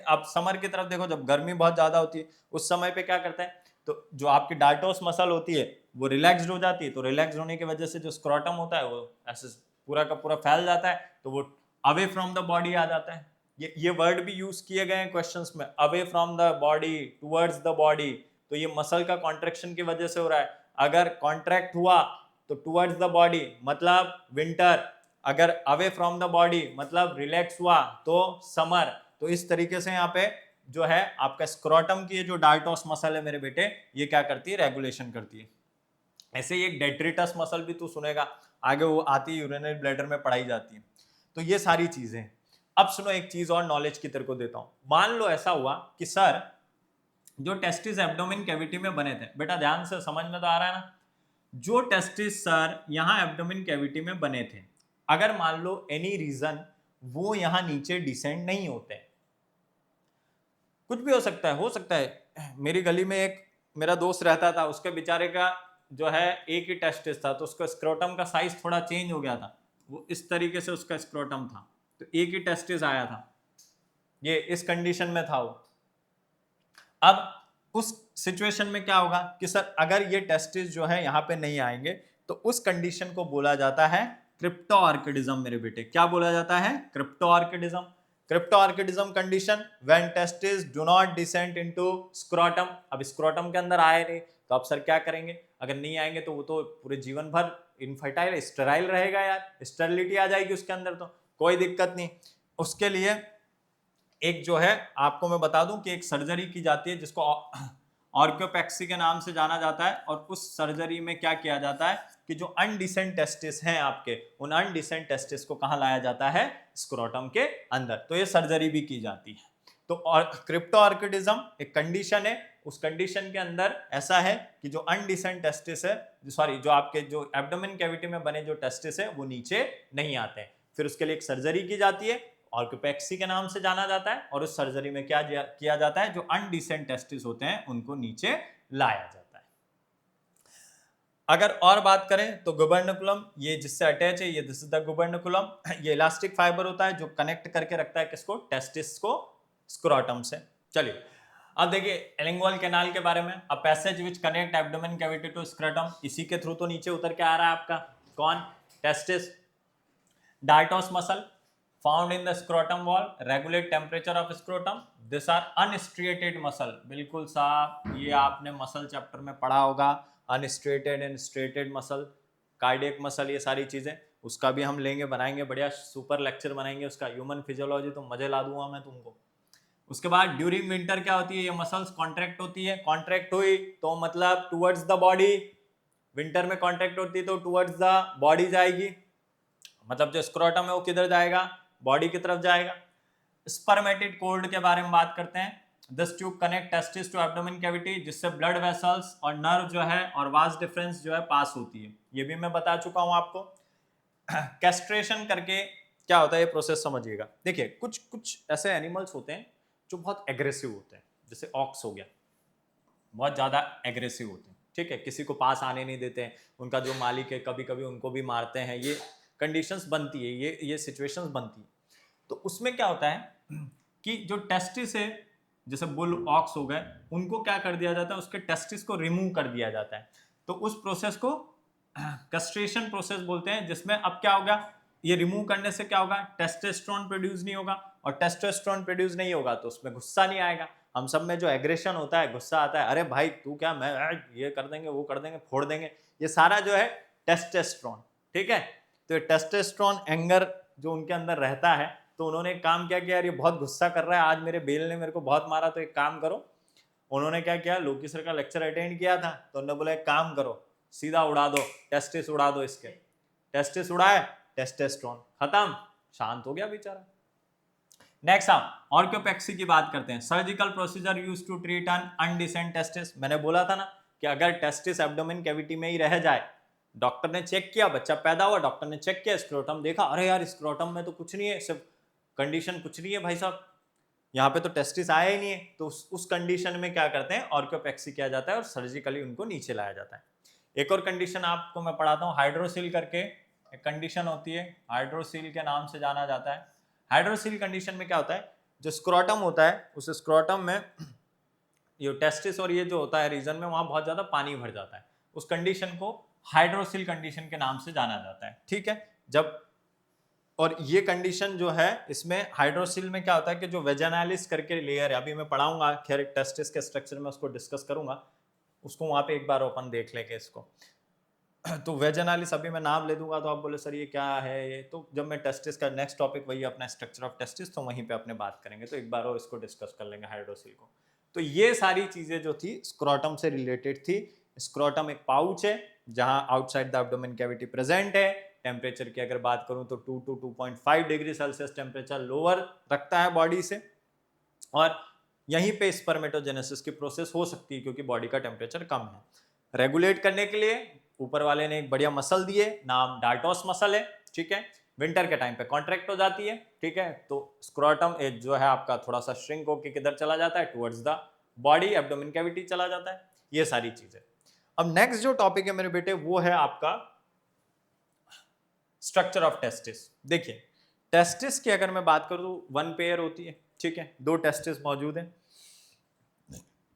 अब समर की तरफ देखो, जब गर्मी बहुत ज्यादा होती है उस समय पे क्या करता है? तो जो आपकी डार्टोस मसल होती है वो रिलैक्स्ड हो जाती है। तो रिलैक्स्ड होने की वजह से जो स्क्रोटम होता है वो ऐसे पूरा का पूरा फैल जाता है, तो वो अवे फ्रॉम द बॉडी आ जाता है। ये वर्ड भी यूज किए गए हैं क्वेश्चंस में, away from the body towards the body. तो ये मसल का कॉन्ट्रैक्शन की वजह से हो रहा है। अगर कॉन्ट्रैक्ट हुआ तो टुवर्ड्स द बॉडी मतलब विंटर, अगर अवे फ्रॉम द बॉडी मतलब रिलैक्स हुआ तो समर। तो इस तरीके से यहाँ पे जो है आपका स्क्रोटम की जो डार्टोस मसल है मेरे बेटे, ये क्या करती है? रेगुलेशन करती है। ऐसे ही एक डेट्रिटस मसल भी तू सुनेगा, आगे वो आती है, यूरिनरी ब्लैडर में पढ़ाई जाती है। तो ये सारी चीजें। अब सुनो, एक चीज और नॉलेज की तेरे को देता हूं। मान लो ऐसा हुआ कि सर जो टेस्टिस एब्डोमेन कैविटी में बने थे, बेटा ध्यान से समझ में तो आ रहा है ना? जो टेस्टिस सर यहाँ एब्डोमेन कैविटी में बने थे, अगर मान लो एनी रीजन वो यहाँ नीचे डिसेंड नहीं होते, कुछ भी हो सकता है। मेरी गली में एक मेरा दोस्त रहता था, उसके बेचारे का जो है एक ही टेस्टिस था, तो उसका स्क्रोटम का साइज थोड़ा चेंज हो गया था। वो इस तरीके से उसका स्क्रोटम था, तो एक ही टेस्टिस आया था, ये इस कंडीशन में था वो। अब उस सिचुएशन में क्या होगा कि सर अगर ये टेस्टिस जो है यहाँ पे नहीं आएंगे, तो उस कंडीशन को बोला जाता है क्रिप्टोआर्किडिज्म मेरे बेटे। क्या बोला जाता है? Cryptorchidism. Cryptorchidism condition when testis do not descend into scrotum. अब स्क्रोटम के अंदर आए नहीं तो अब सर क्या करेंगे, अगर नहीं आएंगे तो वो तो पूरे जीवन भर इनफर्टाइल स्टेराइल रहेगा यार, स्टेरिलिटी आ जाएगी उसके अंदर, तो कोई दिक्कत नहीं। उसके लिए एक जो है आपको मैं बता दूं कि एक सर्जरी की जाती है जिसको ऑर्कियोपेक्सी के नाम से जाना जाता है, और उस सर्जरी में क्या किया जाता है कि जो अनडिसेंट टेस्टिस हैं आपके, उन अनडिसेंट टेस्टिस को कहां लाया जाता है, स्क्रोटम के अंदर, तो ये सर्जरी भी की जाती है। तो और क्रिप्टोआर्किडिज्म एक कंडीशन है, उस कंडीशन के अंदर ऐसा है कि जो अनडिसेंट टेस्टिस है, सॉरी जो आपके जो एब्डोमेन कैविटी में बने जो टेस्टिस है वो नीचे नहीं आते हैं, फिर उसके लिए एक सर्जरी की जाती है, ऑर्कियोपेक्सी के नाम से जाना जाता है, और उस सर्जरी में क्या किया जाता है, जो अनडिसेंट टेस्टिस होते हैं उनको नीचे लाया जाता है। अगर और बात करें तो गुबर्निकुलम, ये जिससे अटैच है, ये दिस इज द गुबर्निकुलम, ये इलास्टिक फाइबर होता है जो कनेक्ट करके रखता है किसको, टेस्टिस को स्क्रोटम से। चलिए अब देखिए लिंगुअल कैनाल के बारे में, a passage which connect abdomen cavity to scrotum, इसी के थ्रू तो नीचे उतर के आ रहा है आपका कौन, testis. Dartos muscle found in the scrotum wall, regulate temperature of scrotum. These are unstriated muscle. बिल्कुल साफ, ये आपने मसल चैप्टर में पढ़ा होगा, unstriated and striated muscle, cardiac muscle, ये सारी चीजें उसका भी हम लेंगे, बनाएंगे, बढ़िया सुपर लेक्चर बनाएंगे उसका, ह्यूमन फिजियोलॉजी, तो मजे ला दूंगा मैं तुमको। उसके बाद ड्यूरिंग विंटर क्या होती है, ये मसल्स कॉन्ट्रैक्ट होती है, कॉन्ट्रैक्ट हुई तो मतलब टुवर्ड्स द बॉडी, विंटर में कॉन्ट्रैक्ट होती है तो टुवर्ड्स द बॉडी जाएगी, मतलब जो स्क्रोटम है वो किधर जाएगा, बॉडी की तरफ जाएगा। स्पर्मेटिड कोर्ड के बारे में बात करते हैं, this tube connect testis to abdomen cavity, जिससे ब्लड वेसल्स और नर्व जो है और वास डिफरेंस जो है पास होती है, ये भी मैं बता चुका हूं आपको। कैस्ट्रेशन करके क्या होता है ये प्रोसेस समझिएगा। देखिए कुछ कुछ ऐसे एनिमल्स होते हैं जो बहुत एग्रेसिव होते हैं, जैसे ऑक्स हो गया, बहुत ज्यादा एग्रेसिव होते हैं, ठीक है, किसी को पास आने नहीं देते हैं, उनका जो मालिक है कभी कभी उनको भी मारते हैं, ये कंडीशंस बनती है, ये सिचुएशंस बनती है। तो उसमें क्या होता है कि जो टेस्टिस है, जैसे बुल ऑक्स हो गए, उनको क्या कर दिया जाता है, उसके टेस्टिस को रिमूव कर दिया जाता है, तो उस प्रोसेस को कस्ट्रेशन प्रोसेस बोलते हैं, जिसमें अब क्या होगा, ये रिमूव करने से क्या होगा, टेस्टोस्टेरोन प्रोड्यूस नहीं होगा, और टेस्टोस्टेरोन प्रोड्यूस नहीं होगा तो उसमें गुस्सा नहीं आएगा। हम सब में जो एग्रेशन होता है, गुस्सा आता है, अरे भाई तू क्या, मैं ये कर देंगे, वो कर देंगे, फोड़ देंगे, ये सारा जो है टेस्टोस्टेरोन, ठीक है। तो ये टेस्टोस्टेरोन एंगर जो उनके अंदर रहता है, तो उन्होंने एक काम क्या किया, यार ये बहुत गुस्सा कर रहा है, आज मेरे बेल ने मेरे को बहुत मारा, तो एक काम करो, उन्होंने क्या किया, लोकी सर का लेक्चर अटेंड किया था, तो उन्होंने बोला एक काम करो, सीधा उड़ा दो, टेस्टिस उड़ा दो इसके, टेस्टिस उड़ाए, टेस्टोस्टेरोन खत्म, शांत हो गया बेचारा। नेक्स्ट आप ऑर्कियोपेक्सी की बात करते हैं, surgical procedure used to treat an undescended testis. मैंने बोला था ना कि अगर टेस्टिस एब्डोमेन कैविटी में ही रह जाए, डॉक्टर ने चेक किया, बच्चा पैदा हुआ, डॉक्टर ने चेक किया, स्क्रोटम देखा, अरे यार स्क्रोटम में तो कुछ नहीं है, सिर्फ कंडीशन कुछ नहीं है भाई साहब, यहाँ पे तो टेस्टिस आया ही नहीं है, तो उस कंडीशन में क्या करते हैं, ऑर्कियोपेक्सी किया जाता है और सर्जिकली उनको नीचे लाया जाता है। एक और कंडीशन आपको मैं पढ़ाता हूँ, हाइड्रोसिल करके एक कंडीशन होती है, हाइड्रोसिल के नाम से जाना जाता है। हाइड्रोसिल कंडीशन में क्या होता है, जो स्क्रोटम होता है, उस स्क्रोटम में ये टेस्टिस और ये जो होता है रीजन में, वहां बहुत ज्यादा पानी भर जाता है, उस कंडीशन को हाइड्रोसिल कंडीशन के नाम से जाना जाता है, ठीक है। जब और ये कंडीशन जो है, इसमें हाइड्रोसिल में क्या होता है कि जो वेजानालिस करके लेयर है, अभी मैं पढ़ाऊंगा, खैर टेस्टिस के स्ट्रक्चर में उसको डिस्कस करूंगा, उसको वहां पे एक बार अपन देख लेंगे इसको। तो वेजानालिस अभी मैं नाम ले दूंगा तो आप बोले सर ये क्या है, ये तो जब मैं टेस्टिस का नेक्स्ट टॉपिक वही अपना स्ट्रक्चर ऑफ टेस्टिस, तो वहीं पे अपने बात करेंगे, तो एक बार और इसको डिस्कस कर लेंगे हाइड्रोसिल को। तो ये सारी चीजें जो थी स्क्रोटम से रिलेटेड थी। स्क्रोटम एक पाउच है जहां outside the abdomen cavity present है। टेम्परेचर की अगर बात करूं तो 2 to 2.5 degree Celsius temperature lower रखता है बॉडी से, और यहीं पे स्पर्मेटोजेनेसिस की प्रोसेस हो सकती है क्योंकि बॉडी का टेम्परेचर कम है। रेगुलेट करने के लिए ऊपर वाले ने एक बढ़िया मसल दिए, नाम डायटोस मसल है, ठीक है। विंटर के टाइम पे कॉन्ट्रैक्ट हो जाती है, ठीक है, तो स्क्रोटम एज जो है आपका थोड़ा सा श्रिंक होकर किधर चला जाता है, towards the body, abdomen cavity चला जाता है, ये सारी चीजें। अब नेक्स्ट जो टॉपिक है मेरे बेटे, वो है आपका स्ट्रक्चर ऑफ टेस्टिस। देखिए टेस्टिस की अगर मैं बात करूं तो 1 पेयर होती है, ठीक है, 2 टेस्टिस मौजूद है।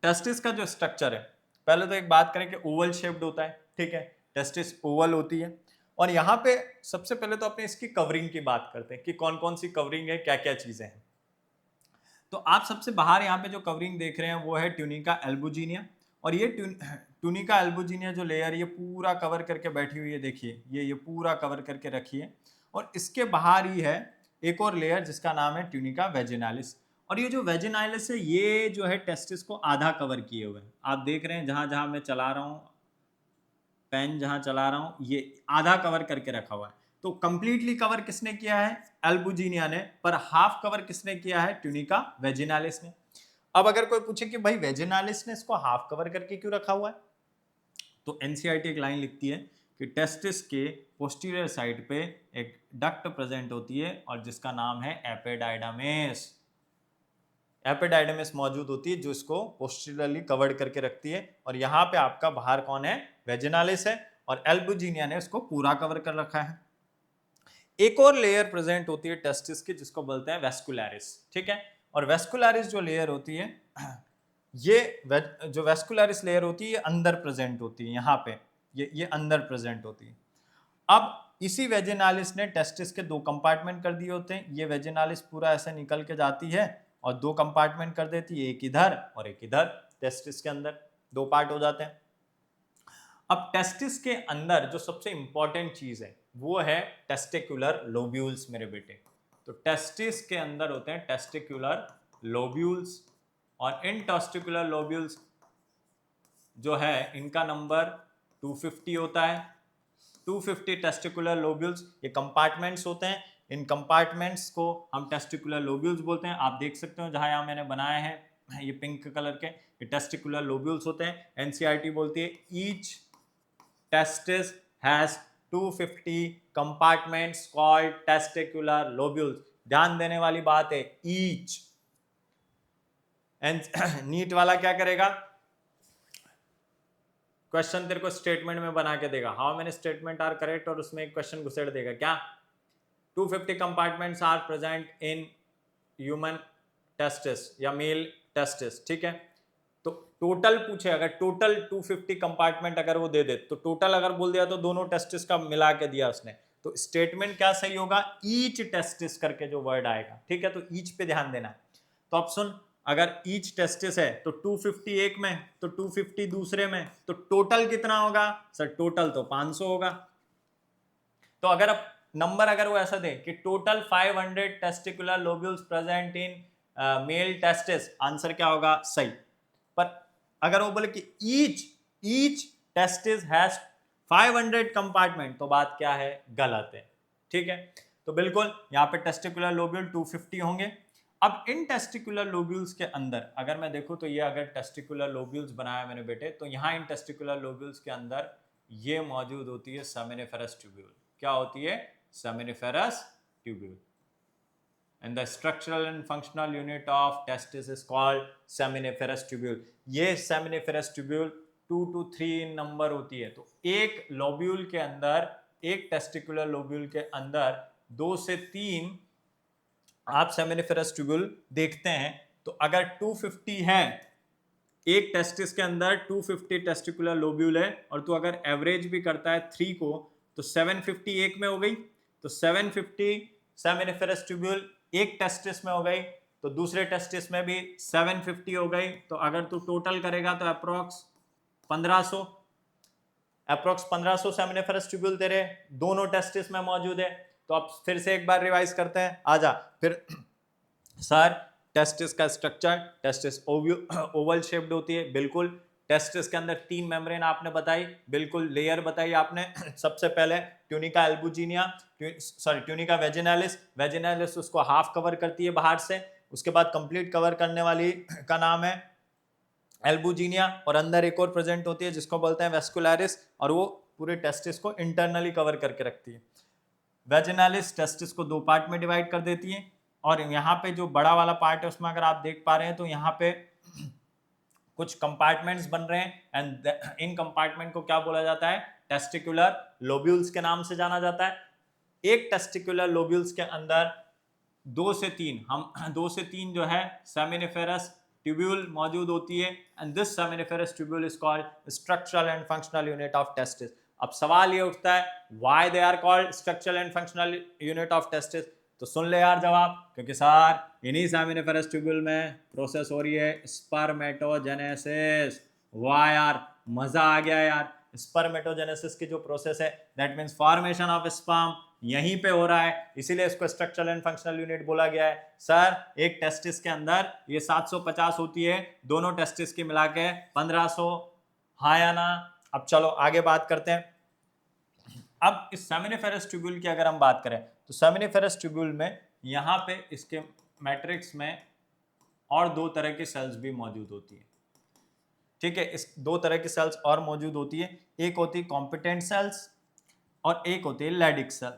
टेस्टिस का जो स्ट्रक्चर है, पहले तो एक बात करें कि ओवल शेप्ड होता है, ठीक है, टेस्टिस ओवल होती है, और यहाँ पे सबसे पहले तो अपने इसकी कवरिंग की बात करते हैं कि कौन कौन सी कवरिंग है, क्या क्या चीजें हैं। तो आप सबसे बाहर यहाँ पे जो कवरिंग देख रहे हैं वो है ट्यूनिका एल्बुजिनिया, और ये ट्यूनिका एल्बुजिनिया जो लेयर ये पूरा कवर करके बैठी हुई है, देखिए ये पूरा कवर करके रखी है। और इसके बाहर ही है एक और लेयर जिसका नाम है ट्यूनिका वेजिनालिस, और ये जो वेजिनालिस है ये जो है टेस्टिस को आधा कवर किए हुए हैं। आप देख रहे हैं जहां जहां मैं चला रहा हूँ, पेन जहां चला रहा हूं, ये आधा कवर करके रखा हुआ है। तो कंप्लीटली कवर किसने किया है? एल्बुजिनिया ने, पर हाफ कवर किसने किया है? ट्यूनिका वेजिनालिस ने। अब अगर कोई पूछे कि भाई वेजिनालिस ने इसको हाफ कवर करके क्यों रखा हुआ है, तो एनसीईआरटी एक लाइन लिखती है कि टेस्टिस के पोस्टीरियर साइड पे एक डक्ट प्रेजेंट होती है और जिसका नाम है एपिडाइडमिस। एपिडाइडमिस मौजूद होती है जो इसको पोस्टीरियरली कवर्ड करके रखती है, और यहाँ पे आपका बाहर कौन है? वेजिनालिस है, और एल्बुजिनिया ने इसको पूरा कवर कर रखा है। एक और लेयर प्रेजेंट होती है टेस्टिस की जिसको बोलते हैं वेस्कुलरिस, ठीक है। और वेस्कुलरिस जो लेयर होती है, ये जो वेस्कुलरिस लेयर होती है ये अंदर प्रेजेंट होती है, यहाँ पे ये अंदर प्रेजेंट होती है। अब इसी वेजिनालिस ने टेस्टिस के 2 कंपार्टमेंट कर दिए होते हैं। ये वेजिनालिस पूरा ऐसे निकल के जाती है और 2 कंपार्टमेंट कर देती है, एक इधर और एक इधर। टेस्टिस के अंदर 2 पार्ट हो जाते हैं। अब टेस्टिस के अंदर जो सबसे इंपॉर्टेंट चीज है वो है टेस्टिकुलर लोब्यूल्स मेरे बेटे। तो टेस्टिस के अंदर होते हैं टेस्टिकुलर लोब्यूल्स, और इन टेस्टिकुलर लोब्यूल्स जो है इनका नंबर 250 होता है। 250 टेस्टिकुलर लोब्यूल्स, ये कंपार्टमेंट्स होते हैं। इन कंपार्टमेंट्स को हम टेस्टिकुलर लोब्यूल्स बोलते हैं। आप देख सकते हो जहां यहाँ मैंने बनाया है ये पिंक कलर के, ये टेस्टिकुलर लोब्यूल्स होते हैं। एनसीईआरटी बोलती है each testis has 250 compartments called testicular lobules. ध्यान देने वाली बात है ईच। एंड नीट वाला क्या करेगा? क्वेश्चन तेरे को स्टेटमेंट में बना के देगा, how many statement are correct, और उसमें एक क्वेश्चन घुसेड़ देगा क्या? 250 compartments are present in human testis या मेल टेस्टिस, ठीक है। तो टोटल पूछे, अगर टोटल 250 कंपार्टमेंट अगर वो दे दे, तो टोटल अगर बोल दिया तो दोनों टेस्टिस का मिला के दिया उसने, तो स्टेटमेंट क्या सही होगा? ईच टेस्टिस करके जो वर्ड आएगा, ठीक है। तो ईच पे ध्यान देना। तो अब सुन, अगर ईच टेस्टिस है तो 250 एक में, तो 250 दूसरे में, तो टोटल कितना होगा? सर टोटल तो 500 होगा। तो अगर अब नंबर अगर वो ऐसा दे कि total 500 testicular lobules present in male testis, answer क्या होगा? सही। पर अगर वो बोले कि ईच टेस्टिस हैज 500 कंपार्टमेंट, तो बात क्या है? गलत है, ठीक है। तो बिल्कुल यहाँ पे टेस्टिकुलर लोब्यूल 250 होंगे। अब इन टेस्टिकुलर लोब्यूल्स के अंदर अगर मैं देखूं तो ये अगर टेस्टिकुलर लोब्यूल्स बनाया मैंने बेटे, तो यहाँ इन टेस्टिकुलर लोब्यूल्स के अंदर ये मौजूद होती है सेमिनिफेरस ट्यूब्यूल। क्या होती है? Seminiferous tubule. And the structural and functional unit of testis is called seminiferous tubule. ये seminiferous tubule 2 to 3 in number होती है। तो एक लोब्यूल के अंदर, एक टेस्टिकुलर लोब्यूल के अंदर 2 से 3 आप सेमिनिफेरस ट्यूब्यूल देखते हैं। तो अगर 250 है, एक टेस्टिस के अंदर 250 टेस्टिकुलर लोब्यूल है, और तो अगर एवरेज भी करता है 3 को, तो 750 एक में हो गई। तो 750 सेमिनिफेरस ट्यूब्यूल एक टेस्टिस में हो गई, तो दूसरे टेस्टिस में भी 750 हो गई। तो अगर तू टोटल करेगा तो अप्रोक्स 1500 सेमिनिफेरस ट्यूब्यूल तेरे दोनों टेस्टिस में मौजूद है। तो अब फिर से एक बार रिवाइज करते हैं, आजा फिर। सर टेस्टिस का स्ट्रक्चर, टेस्टिस ओवल शेप्ड होती है, बिल्कुल। टेस्टिस के अंदर 3 मेम्ब्रेन आपने बताई, बिल्कुल। लेयर बताई आपने सबसे पहले tunica albuginea, tunica vaginalis. Vaginalis उसको हाफ कवर करती है बाहर से, उसके बाद कंप्लीट कवर करने वाली का नाम है एल्बुजिनिया, और अंदर एक और प्रेजेंट होती है जिसको बोलते हैं वेस्कुलरिस, और वो पूरे टेस्टिस को इंटरनली कवर करके रखती है। वेजिनालिस टेस्टिस को 2 पार्ट में डिवाइड कर देती है, और यहाँ पे जो बड़ा वाला पार्ट है उसमें अगर आप देख पा रहे हैं तो यहाँ पे कुछ कंपार्टमेंट्स बन रहे हैं, एंड इन कंपार्टमेंट को क्या बोला जाता है? टेस्टिकुलर लोब्यूल्स के नाम से जाना जाता है। एक टेस्टिकुलर लोब्यूल्स के अंदर 2 से 3 जो है सेमिनिफेरस ट्यूब्यूल मौजूद होती है, and this seminiferous tubule is called structural and functional unit of testis. अब सवाल ये उठता है, why they are called structural and functional unit of testis? तो सुन ले यार जवाब, क्योंकि सर इन्हीं सेमिनिफेरस ट्यूब्यूल में प्रोसेस हो रही है स्पर्मेटोजेनेसिस। वाह यार, मजा आ गया यार। स्पर्मेटोजेनेसिस की जो प्रोसेस है that means formation of sperm यहीं पे हो रहा है, इसीलिए इसको स्ट्रक्चरल एंड फंक्शनल यूनिट बोला गया है। सर एक टेस्टिस के अंदर ये 750 होती है, दोनों टेस्टिस की मिला के 1500, हाँ या ना। अब चलो आगे बात करते हैं। अब इस सेमिनिफेरस ट्यूब्यूल की अगर हम बात करें तो सेमिनिफेरस ट्यूब्यूल में यहाँ पे इसके मैट्रिक्स में और दो तरह की सेल्स भी मौजूद होती है। ठीक है, इस दो तरह की सेल्स और मौजूद होती है, एक होती है कॉम्पिटेंट सेल्स और एक होती है लैडिक सेल,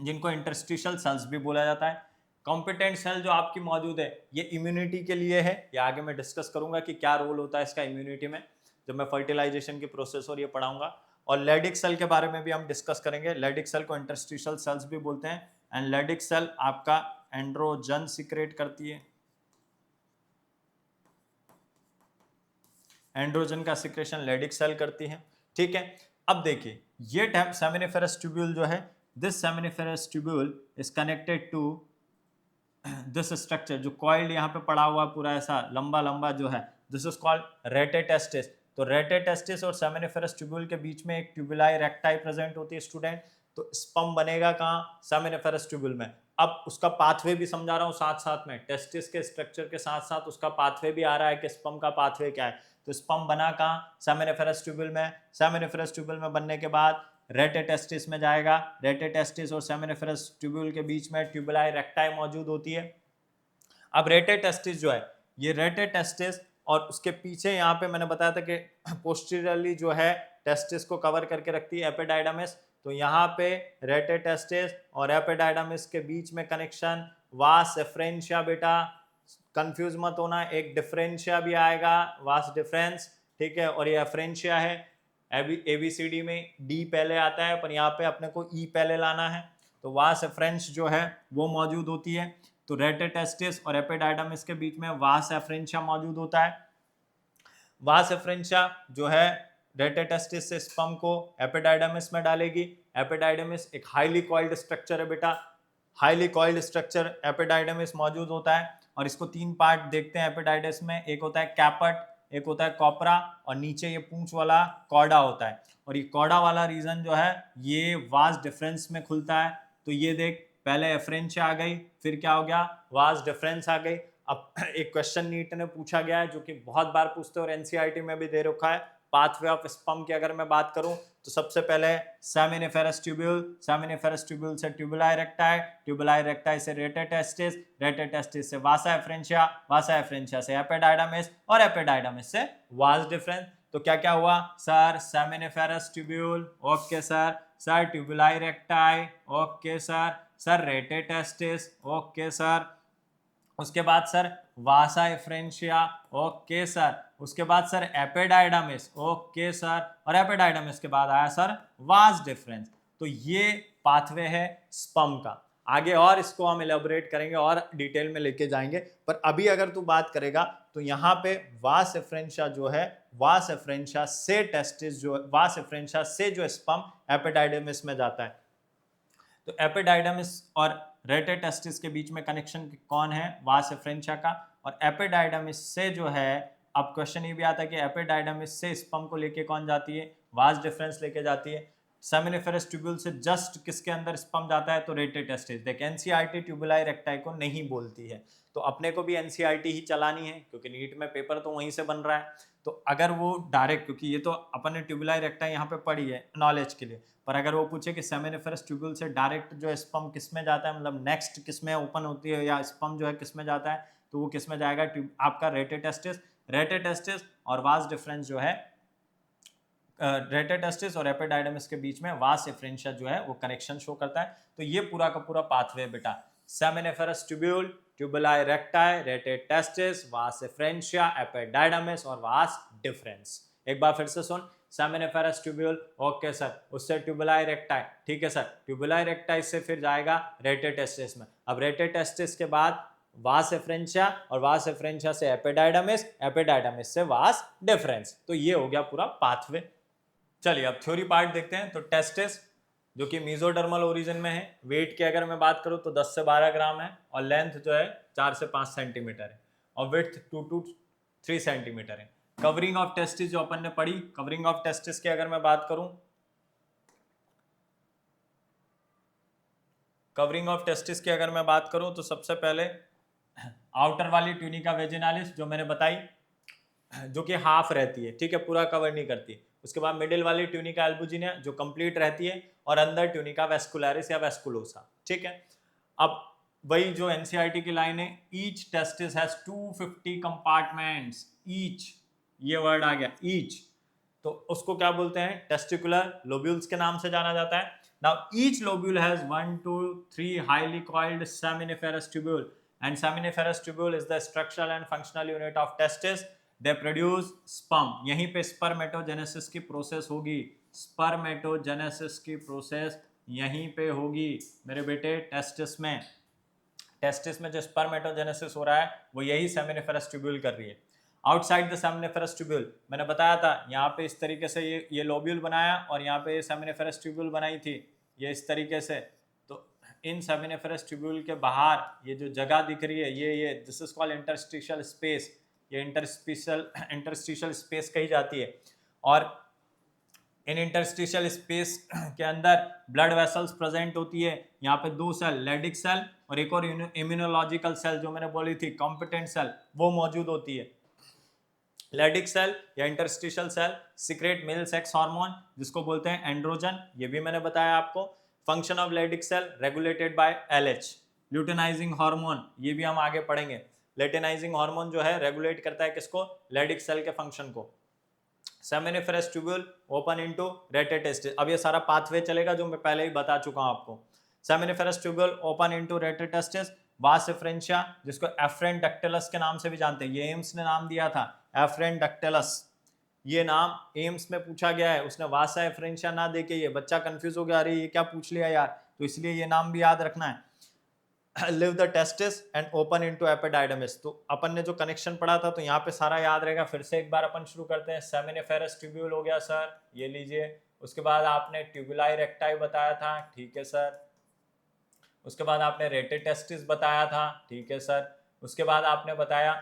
जिनको इंटरस्टिशियल सेल्स भी बोला जाता है। कॉम्पिटेंट सेल जो आपकी मौजूद है ये इम्यूनिटी के लिए है, या आगे मैं डिस्कस करूंगा कि क्या रोल होता है इसका इम्यूनिटी में जब मैं फर्टिलाइजेशन की प्रोसेस और ये पढ़ाऊंगा। और लेडिक सेल के बारे में भी हम डिस्कस करेंगे। लेडिक सेल को इंटरस्टिशियल सेल्स भी बोलते हैं, एंड लेडिक सेल आपका एंड्रोजन सीक्रेट करती है, एंड्रोजन का सिक्रेशन लेडिक सेल करती है। ठीक है, अब देखिए ये सेमिनिफेरस ट्यूब्यूल जो है, this seminiferous tubule is connected to this structure, जो कॉइल्ड यहाँ पे पड़ा हुआ पूरा ऐसा लंबा लंबा जो है, दिस इज कॉल्ड रेटेटेस्टिस। तो रेटेटेस्टिस और सेमिनिफेरस ट्यूब्यूल के बीच में एक ट्यूबुलाई रेक्टाई प्रेजेंट होती है स्टूडेंट। तो स्पर्म बनेगा कहाँ? सेमिनिफेरस ट्यूब्यूल में। अब उसका पाथवे भी समझा रहा हूँ साथ साथ में, टेस्टिस के स्ट्रक्चर के साथ साथ उसका पाथवे भी आ रहा है कि स्पर्म का पाथवे क्या है। तो स्पर्म बना कहाँ? सेमिनिफेरस ट्यूब्यूल में। सेमिनिफेरस ट्यूब्यूल में बनने के बाद रेटेटेस्टिस में जाएगा। रेटेटेस्टिस और सेमिनिफेरस ट्यूब्यूल के बीच में ट्यूबुलाई रेक्टाई मौजूद होती है। अब रेटेटेस्टिस जो है, ये रेटेटेस्टिस और उसके पीछे यहाँ पे मैंने बताया था कि पोस्टीरियरली जो है टेस्टिस को कवर करके रखती है एपिडाइडमिस। तो यहाँ पे रेटेटेस्टिस और एपिडाइडमिस के बीच में कनेक्शन वास एफ्रेंशिया, बेटा कंफ्यूज मत होना, एक डिफरेंशिया भी आएगा, वास डिफरेंस। ठीक है, और ये एफ्रेंशिया है। एबीसीडी में डी पहले आता है, पर यहाँ पे अपने को ई पहले लाना है। तो वास एफ्रेंस जो है वो मौजूद होती है। तो रेटेटेस्टिस और एपिडाइडमिस के बीच में वास एफ्रेंशिया मौजूद होता है। वास एफ्रेंशिया जो है रेटेटेस्टिस से स्पर्म को एपिडाइडमिस में डालेगी। एपिडाइडमिस एक हाईली कॉइल्ड स्ट्रक्चर है बेटा, हाईली कॉइल्ड स्ट्रक्चर एपिडाइडमिस मौजूद होता है। और इसको तीन पार्ट देखते हैं एपिडाइडस में, एक होता है कैपट, एक होता है कॉपरा, और नीचे ये पूंछ वाला कॉर्डा होता है। और ये कॉर्डा वाला रीजन जो है ये वास डिफरेंस में खुलता है। तो ये देख, पहले एफ्रेंशिया आ गई, फिर क्या हो गया? वास डिफरेंस आ गई। अब एक क्वेश्चन नीट ने पूछा गया है जो कि बहुत बार पूछते हैं और एनसीईआरटी में भी दे रखा है, पाथवे ऑफ स्पर्म की अगर मैं बात करूं तो सबसे पहले सेमिनिफेरस ट्यूब्यूल, सेमिनिफेरस ट्यूब्यूल से ट्यूबुलाई रेक्टाई, ट्यूबुलाई रेक्टाई से रेटेटेस्टिस, रेटेटेस्टिस से वासा एफ्रेंशिया, वासा एफ्रेंशिया से एपिडाइडमिस, और एपिडाइडमिस से वास डिफरेंस। तो क्या क्या हुआ sir? Seminiferous tubule, okay sir. Sir tubuli recti, okay sir. Sir rete testis, okay sir. उसके बाद sir vasa efferentia, okay sir. उसके बाद सर एपिडाइडमिस, ओके सर। और एपिडाइडमिस के बाद आया सर वास डिफरेंस। तो ये पाथवे है स्पर्म का। आगे और इसको हम एलेबोरेट करेंगे और डिटेल में लेके जाएंगे, पर अभी अगर तू बात करेगा तो यहाँ पे वास एफ्रेंशिया जो है, वास एफ्रेंशिया से टेस्टिस जो, वास एफ्रेंशिया से जो स्पर्म एपिडाइडमिस में जाता है। तो एपिडाइडमिस और रेटेटेस्टिस के बीच में कनेक्शन कौन है? वास एफ्रेंशिया का। और एपिडाइडमिस से जो है, अब क्वेश्चन ये भी आता है कि एपिडाइडमिस से स्पर्म को लेके कौन जाती है? वास डिफरेंस लेके जाती है। सेमिनिफेरस ट्यूब्यूल से जस्ट किसके अंदर स्पर्म जाता है? तो रेटेटेस्टिस। देख एनसीईआरटी ट्यूबुलाई रेक्टाई को नहीं बोलती है, तो अपने को भी एनसीईआरटी ही चलानी है क्योंकि नीट में पेपर तो वहीं से बन रहा है। तो अगर वो डायरेक्ट, क्योंकि ये तो अपन ने ट्यूबुलाई रेक्टाई यहाँ पे पढ़ी है नॉलेज के लिए, पर अगर वो पूछे कि सेमिनिफेरस ट्यूब्यूल से डायरेक्ट जो स्पर्म किस में जाता है, मतलब नेक्स्ट किस में ओपन होती है या स्पर्म जो है किस में जाता है, तो वो किस में जाएगा? आपका रेटेटेस्टिस। रेटेटेस्टिस और वास डिफरेंस जो है, रेटेटेस्टिस और एपिडाइडमिस के बीच में वास एफ्रेंशिया जो है वो कनेक्शन शो करता है। तो ये पूरा का पूरा पाथवे बेटा, सेमिनिफेरस ट्यूब्यूल, ट्यूबुलाई रेक्टाई, रेटेटेस्टिस, वास एफ्रेंशिया, एपिडाइडमिस और वास डिफरेंस। एक बार फिर से सुन, सेमिनिफेरस ट्यूब्यूल, ओके सर, उससे ट्यूबुलाई रेक्टाई, ठीक है सर, ट्यूबुलाई रेक्टाई से फिर जाएगा रेटेटेस्टिस में। अब रेटेटेस्टिस के बाद वास एफ्रेंशिया, और वास एफ्रेंशिया से एपिडाइडमिस, एपिडाइडमिस से वास डिफरेंस। तो ये हो गया पूरा पाथवे। चलिए अब थ्योरी पार्ट देखते हैं। तो टेस्टिस जो कि मीजोडर्मल ओरिजिन में है। वेट की अगर मैं बात करूँ तो 10 से 12 ग्राम है और लेंथ जो है 4 से 5 सेंटीमीटर है और विड्थ 2 to 3 सेंटीमीटर है। कवरिंग ऑफ टेस्टिस जो अपन ने पढ़ी, कवरिंग ऑफ टेस्टिस की अगर मैं बात करूं, कवरिंग ऑफ टेस्टिस की अगर मैं बात करूं तो सबसे पहले आउटर वाली ट्यूनिका वेजिनालिस जो मैंने बताई, जो कि हाफ रहती है, ठीक है, पूरा कवर नहीं करती। उसके बाद मिडिल वाली ट्यूनिका एल्बुजिनिया जो कंप्लीट रहती है और अंदर ट्यूनिका वेस्कुलरिस या वेस्कुलोसा, ठीक है। अब वही जो एनसीईआरटी की लाइन है, each testis has 250 compartments, each, ये वर्ड आ गया ईच, तो उसको क्या बोलते हैं, टेस्टिकुलर लोब्यूल्स के नाम से जाना जाता है। Now each lobule has 1 to 3 highly coiled seminiferous tubule and seminiferous tubule is the structural and functional unit of testis. They produce sperm, यहीं पे स्पर्मेटोजेनेसिस की प्रोसेस होगी, स्पर्मेटोजेनेसिस की प्रोसेस यहीं पे होगी मेरे बेटे टेस्टिस में। टेस्टिस में जो स्पर्मेटोजेनेसिस हो रहा है वो यही सेमिनिफेरस ट्यूब्यूल कर रही है। आउटसाइड द सेमिनिफेरस ट्यूब्यूल मैंने बताया था, यहाँ पे इस तरीके से ये लोब्यूल बनाया और यहाँ पे ये सेमिनिफेरस ट्यूब्यूल बनाई थी, ये इस तरीके से। तो इन सेमिनिफेरस ट्यूब्यूल के बाहर ये जो जगह दिख रही है, ये this is called interstitial space, ये इंटरस्टिशियल स्पेस कही जाती है। और इन इंटरस्टिशियल स्पेस के अंदर ब्लड वेसल्स प्रेजेंट होती है। यहाँ पे 2 सेल, लेडिक सेल और एक और इम्यूनोलॉजिकल सेल जो मैंने बोली थी कॉम्पिटेंट सेल, वो मौजूद होती है। लेडिक सेल या interstitial cell secrete male sex hormone जिसको बोलते हैं एंड्रोजन, ये भी मैंने बताया आपको। Function of Leydig cell regulated by LH, luteinizing hormone, ये भी हम आगे पढ़ेंगे। लेटेनाइजिंग हार्मोन जो है रेगुलेट करता है किसको, लेडिक सेल के फंक्शन को। Seminiferous tubule open into rete testis, अब ये सारा पाथवे चलेगा जो मैं पहले ही बता चुका हूं आपको। Seminiferous tubule open into rete testis, वास एफ्रेंशिया जिसको एफ्रेन डक्टिलस के नाम से भी जानते हैं, ये एम्स ने नाम दिया था एफ्रेन डक्टिलस, ये नाम एम्स में पूछा गया है, उसने वासा एफ्रेंशिया ना देके ये बच्चा कंफ्यूज हो गया, अरे ये क्या पूछ लिया यार, तो इसलिए ये नाम भी याद रखना है। Live the testis and open into epididymis, तो अपन ने जो कनेक्शन पढ़ा था तो यहाँ पे सारा याद रहेगा। फिर से एक बार अपन शुरू करते हैं। सेमिनिफेरस ट्यूब्यूल हो गया सर, ये लीजिए। उसके बाद आपने ट्यूबुलाई रेक्टाई बताया था, ठीक है सर। उसके बाद आपने रेटेटेस्टिस बताया था, ठीक है सर। उसके बाद आपने बताया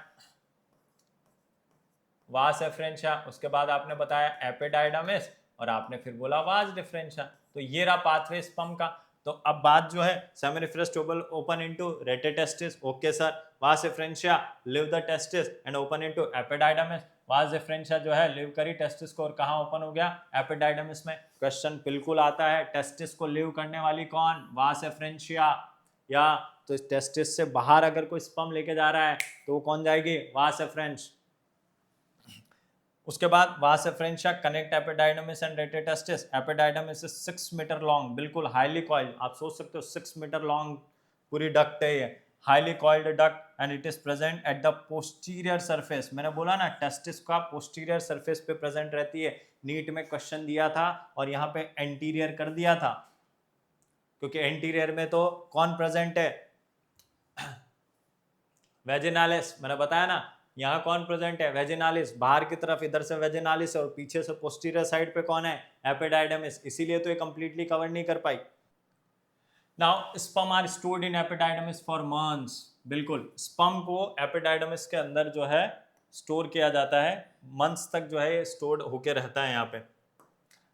वास एफ्रेंशिया, उसके बाद आपने बताया एपिडाइडमिस और आपने फिर बोला वास डिफरेंशिया। तो ये रहा पाथवे स्पर्म का। तो अब बात जो है seminiferous tubule open into rete testis, okay sir. Vas efferentia leave the testis and open into epididymis, vas efferentia जो है लिव करी टेस्टिस को और कहाँ ओपन हो गया, एपिडाइडमिस में। क्वेश्चन बिल्कुल आता है, टेस्टिस को लिव करने वाली कौन, वास एफ्रेंशिया, या तो टेस्टिस से बाहर अगर कोई स्पर्म लेके जा रहा है तो वो कौन जाएगी, वास एफ्रेंश। उसके बाद vas efferentia connect epididymis and rete testis, epididymis is 6 metre long, बिल्कुल हाईली कॉइल्ड, आप सोच सकते हो 6 मीटर लॉन्ग पूरी डक्ट है ये, highly coiled duct and it is present at the posterior surface. मैंने बोला ना टेस्टिस का पोस्टीरियर सरफेस पे प्रेजेंट रहती है, नीट में क्वेश्चन दिया था और यहाँ पे एंटीरियर कर दिया था, क्योंकि एंटीरियर में तो कौन प्रेजेंट है, वेजिनालिस, मैंने बताया ना यहाँ कौन प्रेजेंट है, वेजिनालिस, बाहर की तरफ इधर से वेजिनालिस और पीछे से पोस्टीरियर साइड पे कौन है, एपिडाइडमिस, इसीलिए तो ये कंप्लीटली कवर नहीं कर पाई। Now sperm are stored in epididymis for months, बिल्कुल स्पर्म को एपिडाइडमिस के अंदर जो है स्टोर किया जाता है, मंथ्स तक जो है स्टोर्ड होके रहता है यहाँ पे।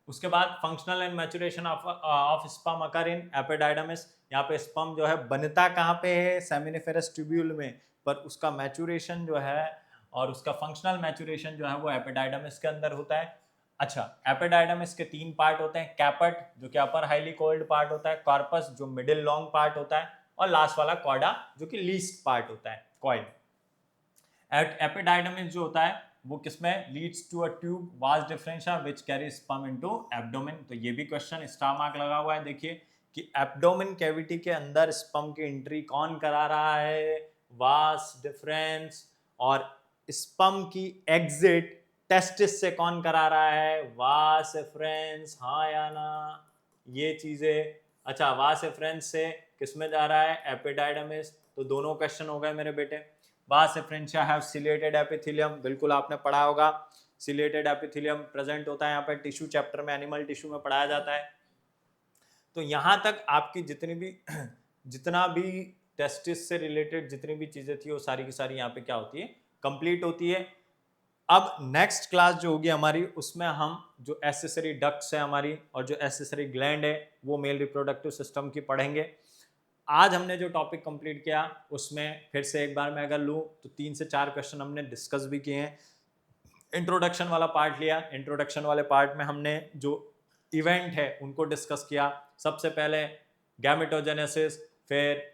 उसके बाद functional and maturation of sperm occur in epididymis, यहाँ पे स्पर्म जो है बनता कहाँ पे है, सेमिनिफेरस ट्यूब्यूल में, पर उसका मैचुरेशन जो है और उसका फंक्शनल मैचुरेशन जो है वो एपिडाइडमिस के अंदर होता है। अच्छा, एपिडाइडमिस के 3 पार्ट होते हैं, कैपट जो कि अपर हाईली कोल्ड पार्ट होता है, कॉर्पस जो मिडिल लॉन्ग पार्ट होता है, और लास्ट वाला कॉर्डा जो कि लीस्ट पार्ट होता है, कॉइल्ड। एपिडाइडमिस जो होता है वो किसमें, लीड्स टू अ ट्यूब वास differentia which carry sperm into abdomen. तो ये भी क्वेश्चन स्टार मार्क लगा हुआ है, देखिए कि एब्डोमेन कैविटी के अंदर स्पर्म की एंट्री कौन करा रहा है, वास डिफरेंस, और स्पर्म की एग्जिट टेस्टिस से कौन करा रहा है, वास एफरेंस, हाँ या ना, ये चीजें। अच्छा, वास एफरेंस से किसमें जा रहा है, एपिडाइडमिस। तो दोनों क्वेश्चन हो गए मेरे बेटे। वास एफ्रेंशिया हैव सिलेटेड एपिथेलियम, बिल्कुल आपने पढ़ा होगा, सिलेटेड एपिथेलियम प्रेजेंट होता है यहाँ पे टिश्यू चैप्टर में, एनिमल टिश्यू में पढ़ाया जाता है। तो यहाँ तक आपकी जितना भी टेस्टिस से रिलेटेड जितनी भी चीजें थी वो सारी की सारी यहाँ पे क्या होती है, कंप्लीट होती है। अब नेक्स्ट क्लास जो होगी हमारी, उसमें हम जो एसेसरी डक्ट्स है हमारी और जो एसेसरी ग्लैंड है वो मेल रिप्रोडक्टिव सिस्टम की पढ़ेंगे। आज हमने जो टॉपिक कंप्लीट किया उसमें फिर से एक बार मैं अगर लूँ तो 3 से 4 क्वेश्चन हमने डिस्कस भी किए हैं। इंट्रोडक्शन वाला पार्ट लिया, इंट्रोडक्शन वाले पार्ट में हमने जो इवेंट है उनको डिस्कस किया। सबसे पहले गैमेटोजेनेसिस, फिर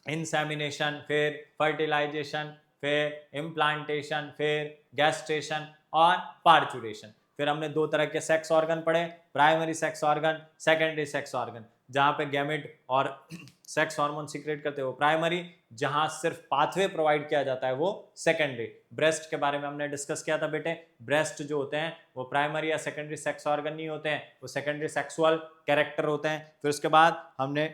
इंसेमिनेशन, फिर फर्टिलाइजेशन, फिर इम्प्लांटेशन, फिर गैस्ट्रेशन और पार्चुरेशन। फिर हमने 2 तरह के सेक्स ऑर्गन पढ़े, primary sex organ, secondary sex organ. जहाँ पे गैमेट और सेक्स हार्मोन सीक्रेट करते हैं वो प्राइमरी, जहाँ सिर्फ पाथवे प्रोवाइड किया जाता है वो सेकेंडरी। ब्रेस्ट के बारे में हमने डिस्कस किया था बेटे, ब्रेस्ट जो होते हैं वो प्राइमरी या सेकेंडरी सेक्स ऑर्गन नहीं होते हैं, वो सेकेंडरी सेक्सुअल कैरेक्टर होते हैं। फिर उसके बाद हमने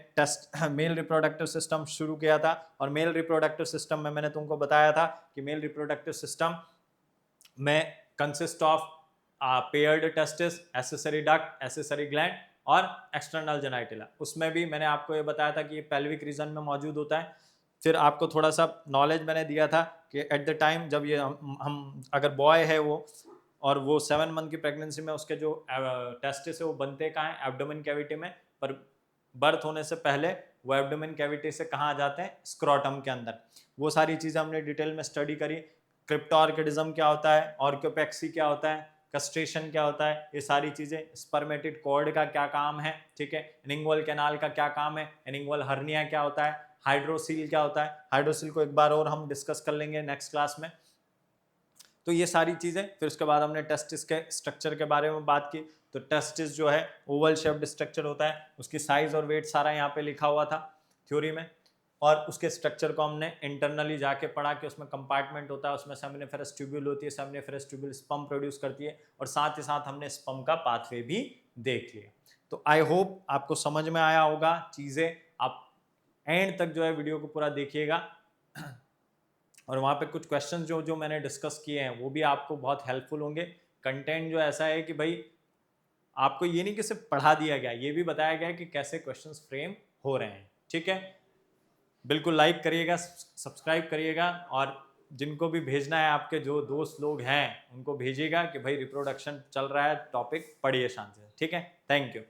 मेल रिप्रोडक्टिव सिस्टम शुरू किया था, और मेल रिप्रोडक्टिव सिस्टम में मैंने तुमको बताया था कि मेल रिप्रोडक्टिव सिस्टम में consist of paired testis, accessory duct, accessory gland और एक्सटर्नल जेनाइटिला। उसमें भी मैंने आपको ये बताया था कि ये पेल्विक रीजन में मौजूद होता है। फिर आपको थोड़ा सा नॉलेज मैंने दिया था कि एट द टाइम जब ये हम अगर बॉय है वो, और वो 7 मंथ की प्रेगनेंसी में उसके जो टेस्टिस है वो बनते कहाँ हैं, एब्डोमेन कैविटी में, पर बर्थ होने से पहले वो एब्डोमेन कैविटी से कहाँ आ जाते हैं, स्क्रोटम के अंदर। वो सारी चीज़ें हमने डिटेल में स्टडी करी। क्रिप्टोऑर्किडिज्म क्या होता है, ऑर्कियोपेक्सी क्या होता है, कस्ट्रेशन क्या होता है, ये सारी चीज़ें, स्पर्मेटिड कॉर्ड का क्या काम है, ठीक है, एनिंगुअल कैनाल का क्या काम है, एनिंगुअल हर्निया क्या होता है, हाइड्रोसील क्या होता है। हाइड्रोसील को एक बार और हम डिस्कस कर लेंगे नेक्स्ट क्लास में। तो ये सारी चीज़ें। फिर उसके बाद हमने टेस्टिस के स्ट्रक्चर के बारे में बात की। तो टेस्टिस जो है ओवल शेप्ड स्ट्रक्चर होता है, उसकी साइज और वेट सारा यहाँ पे लिखा हुआ था थ्योरी में, और उसके स्ट्रक्चर को हमने इंटरनली जाके पढ़ा कि उसमें कंपार्टमेंट होता है, उसमें सेमिनिफेरस ट्यूब्यूल होती है, सेमिनिफेरस ट्यूब्यूल स्पर्म प्रोड्यूस करती है, और साथ ही साथ हमने स्पर्म का पाथवे भी देख लिया। तो आई होप आपको समझ में आया होगा चीज़ें। आप एंड तक जो है वीडियो को पूरा देखिएगा, और वहाँ पे कुछ क्वेश्चन जो जो मैंने डिस्कस किए हैं वो भी आपको बहुत हेल्पफुल होंगे। कंटेंट जो ऐसा है कि भाई आपको ये नहीं कि सिर्फ पढ़ा दिया गया, ये भी बताया गया है कि कैसे क्वेश्चंस फ्रेम हो रहे हैं, ठीक है। बिल्कुल लाइक करिएगा, सब्सक्राइब करिएगा, और जिनको भी भेजना है आपके जो दोस्त लोग हैं उनको भेजिएगा कि भाई रिप्रोडक्शन चल रहा है, टॉपिक पढ़िए शांति से, ठीक है। Thank you.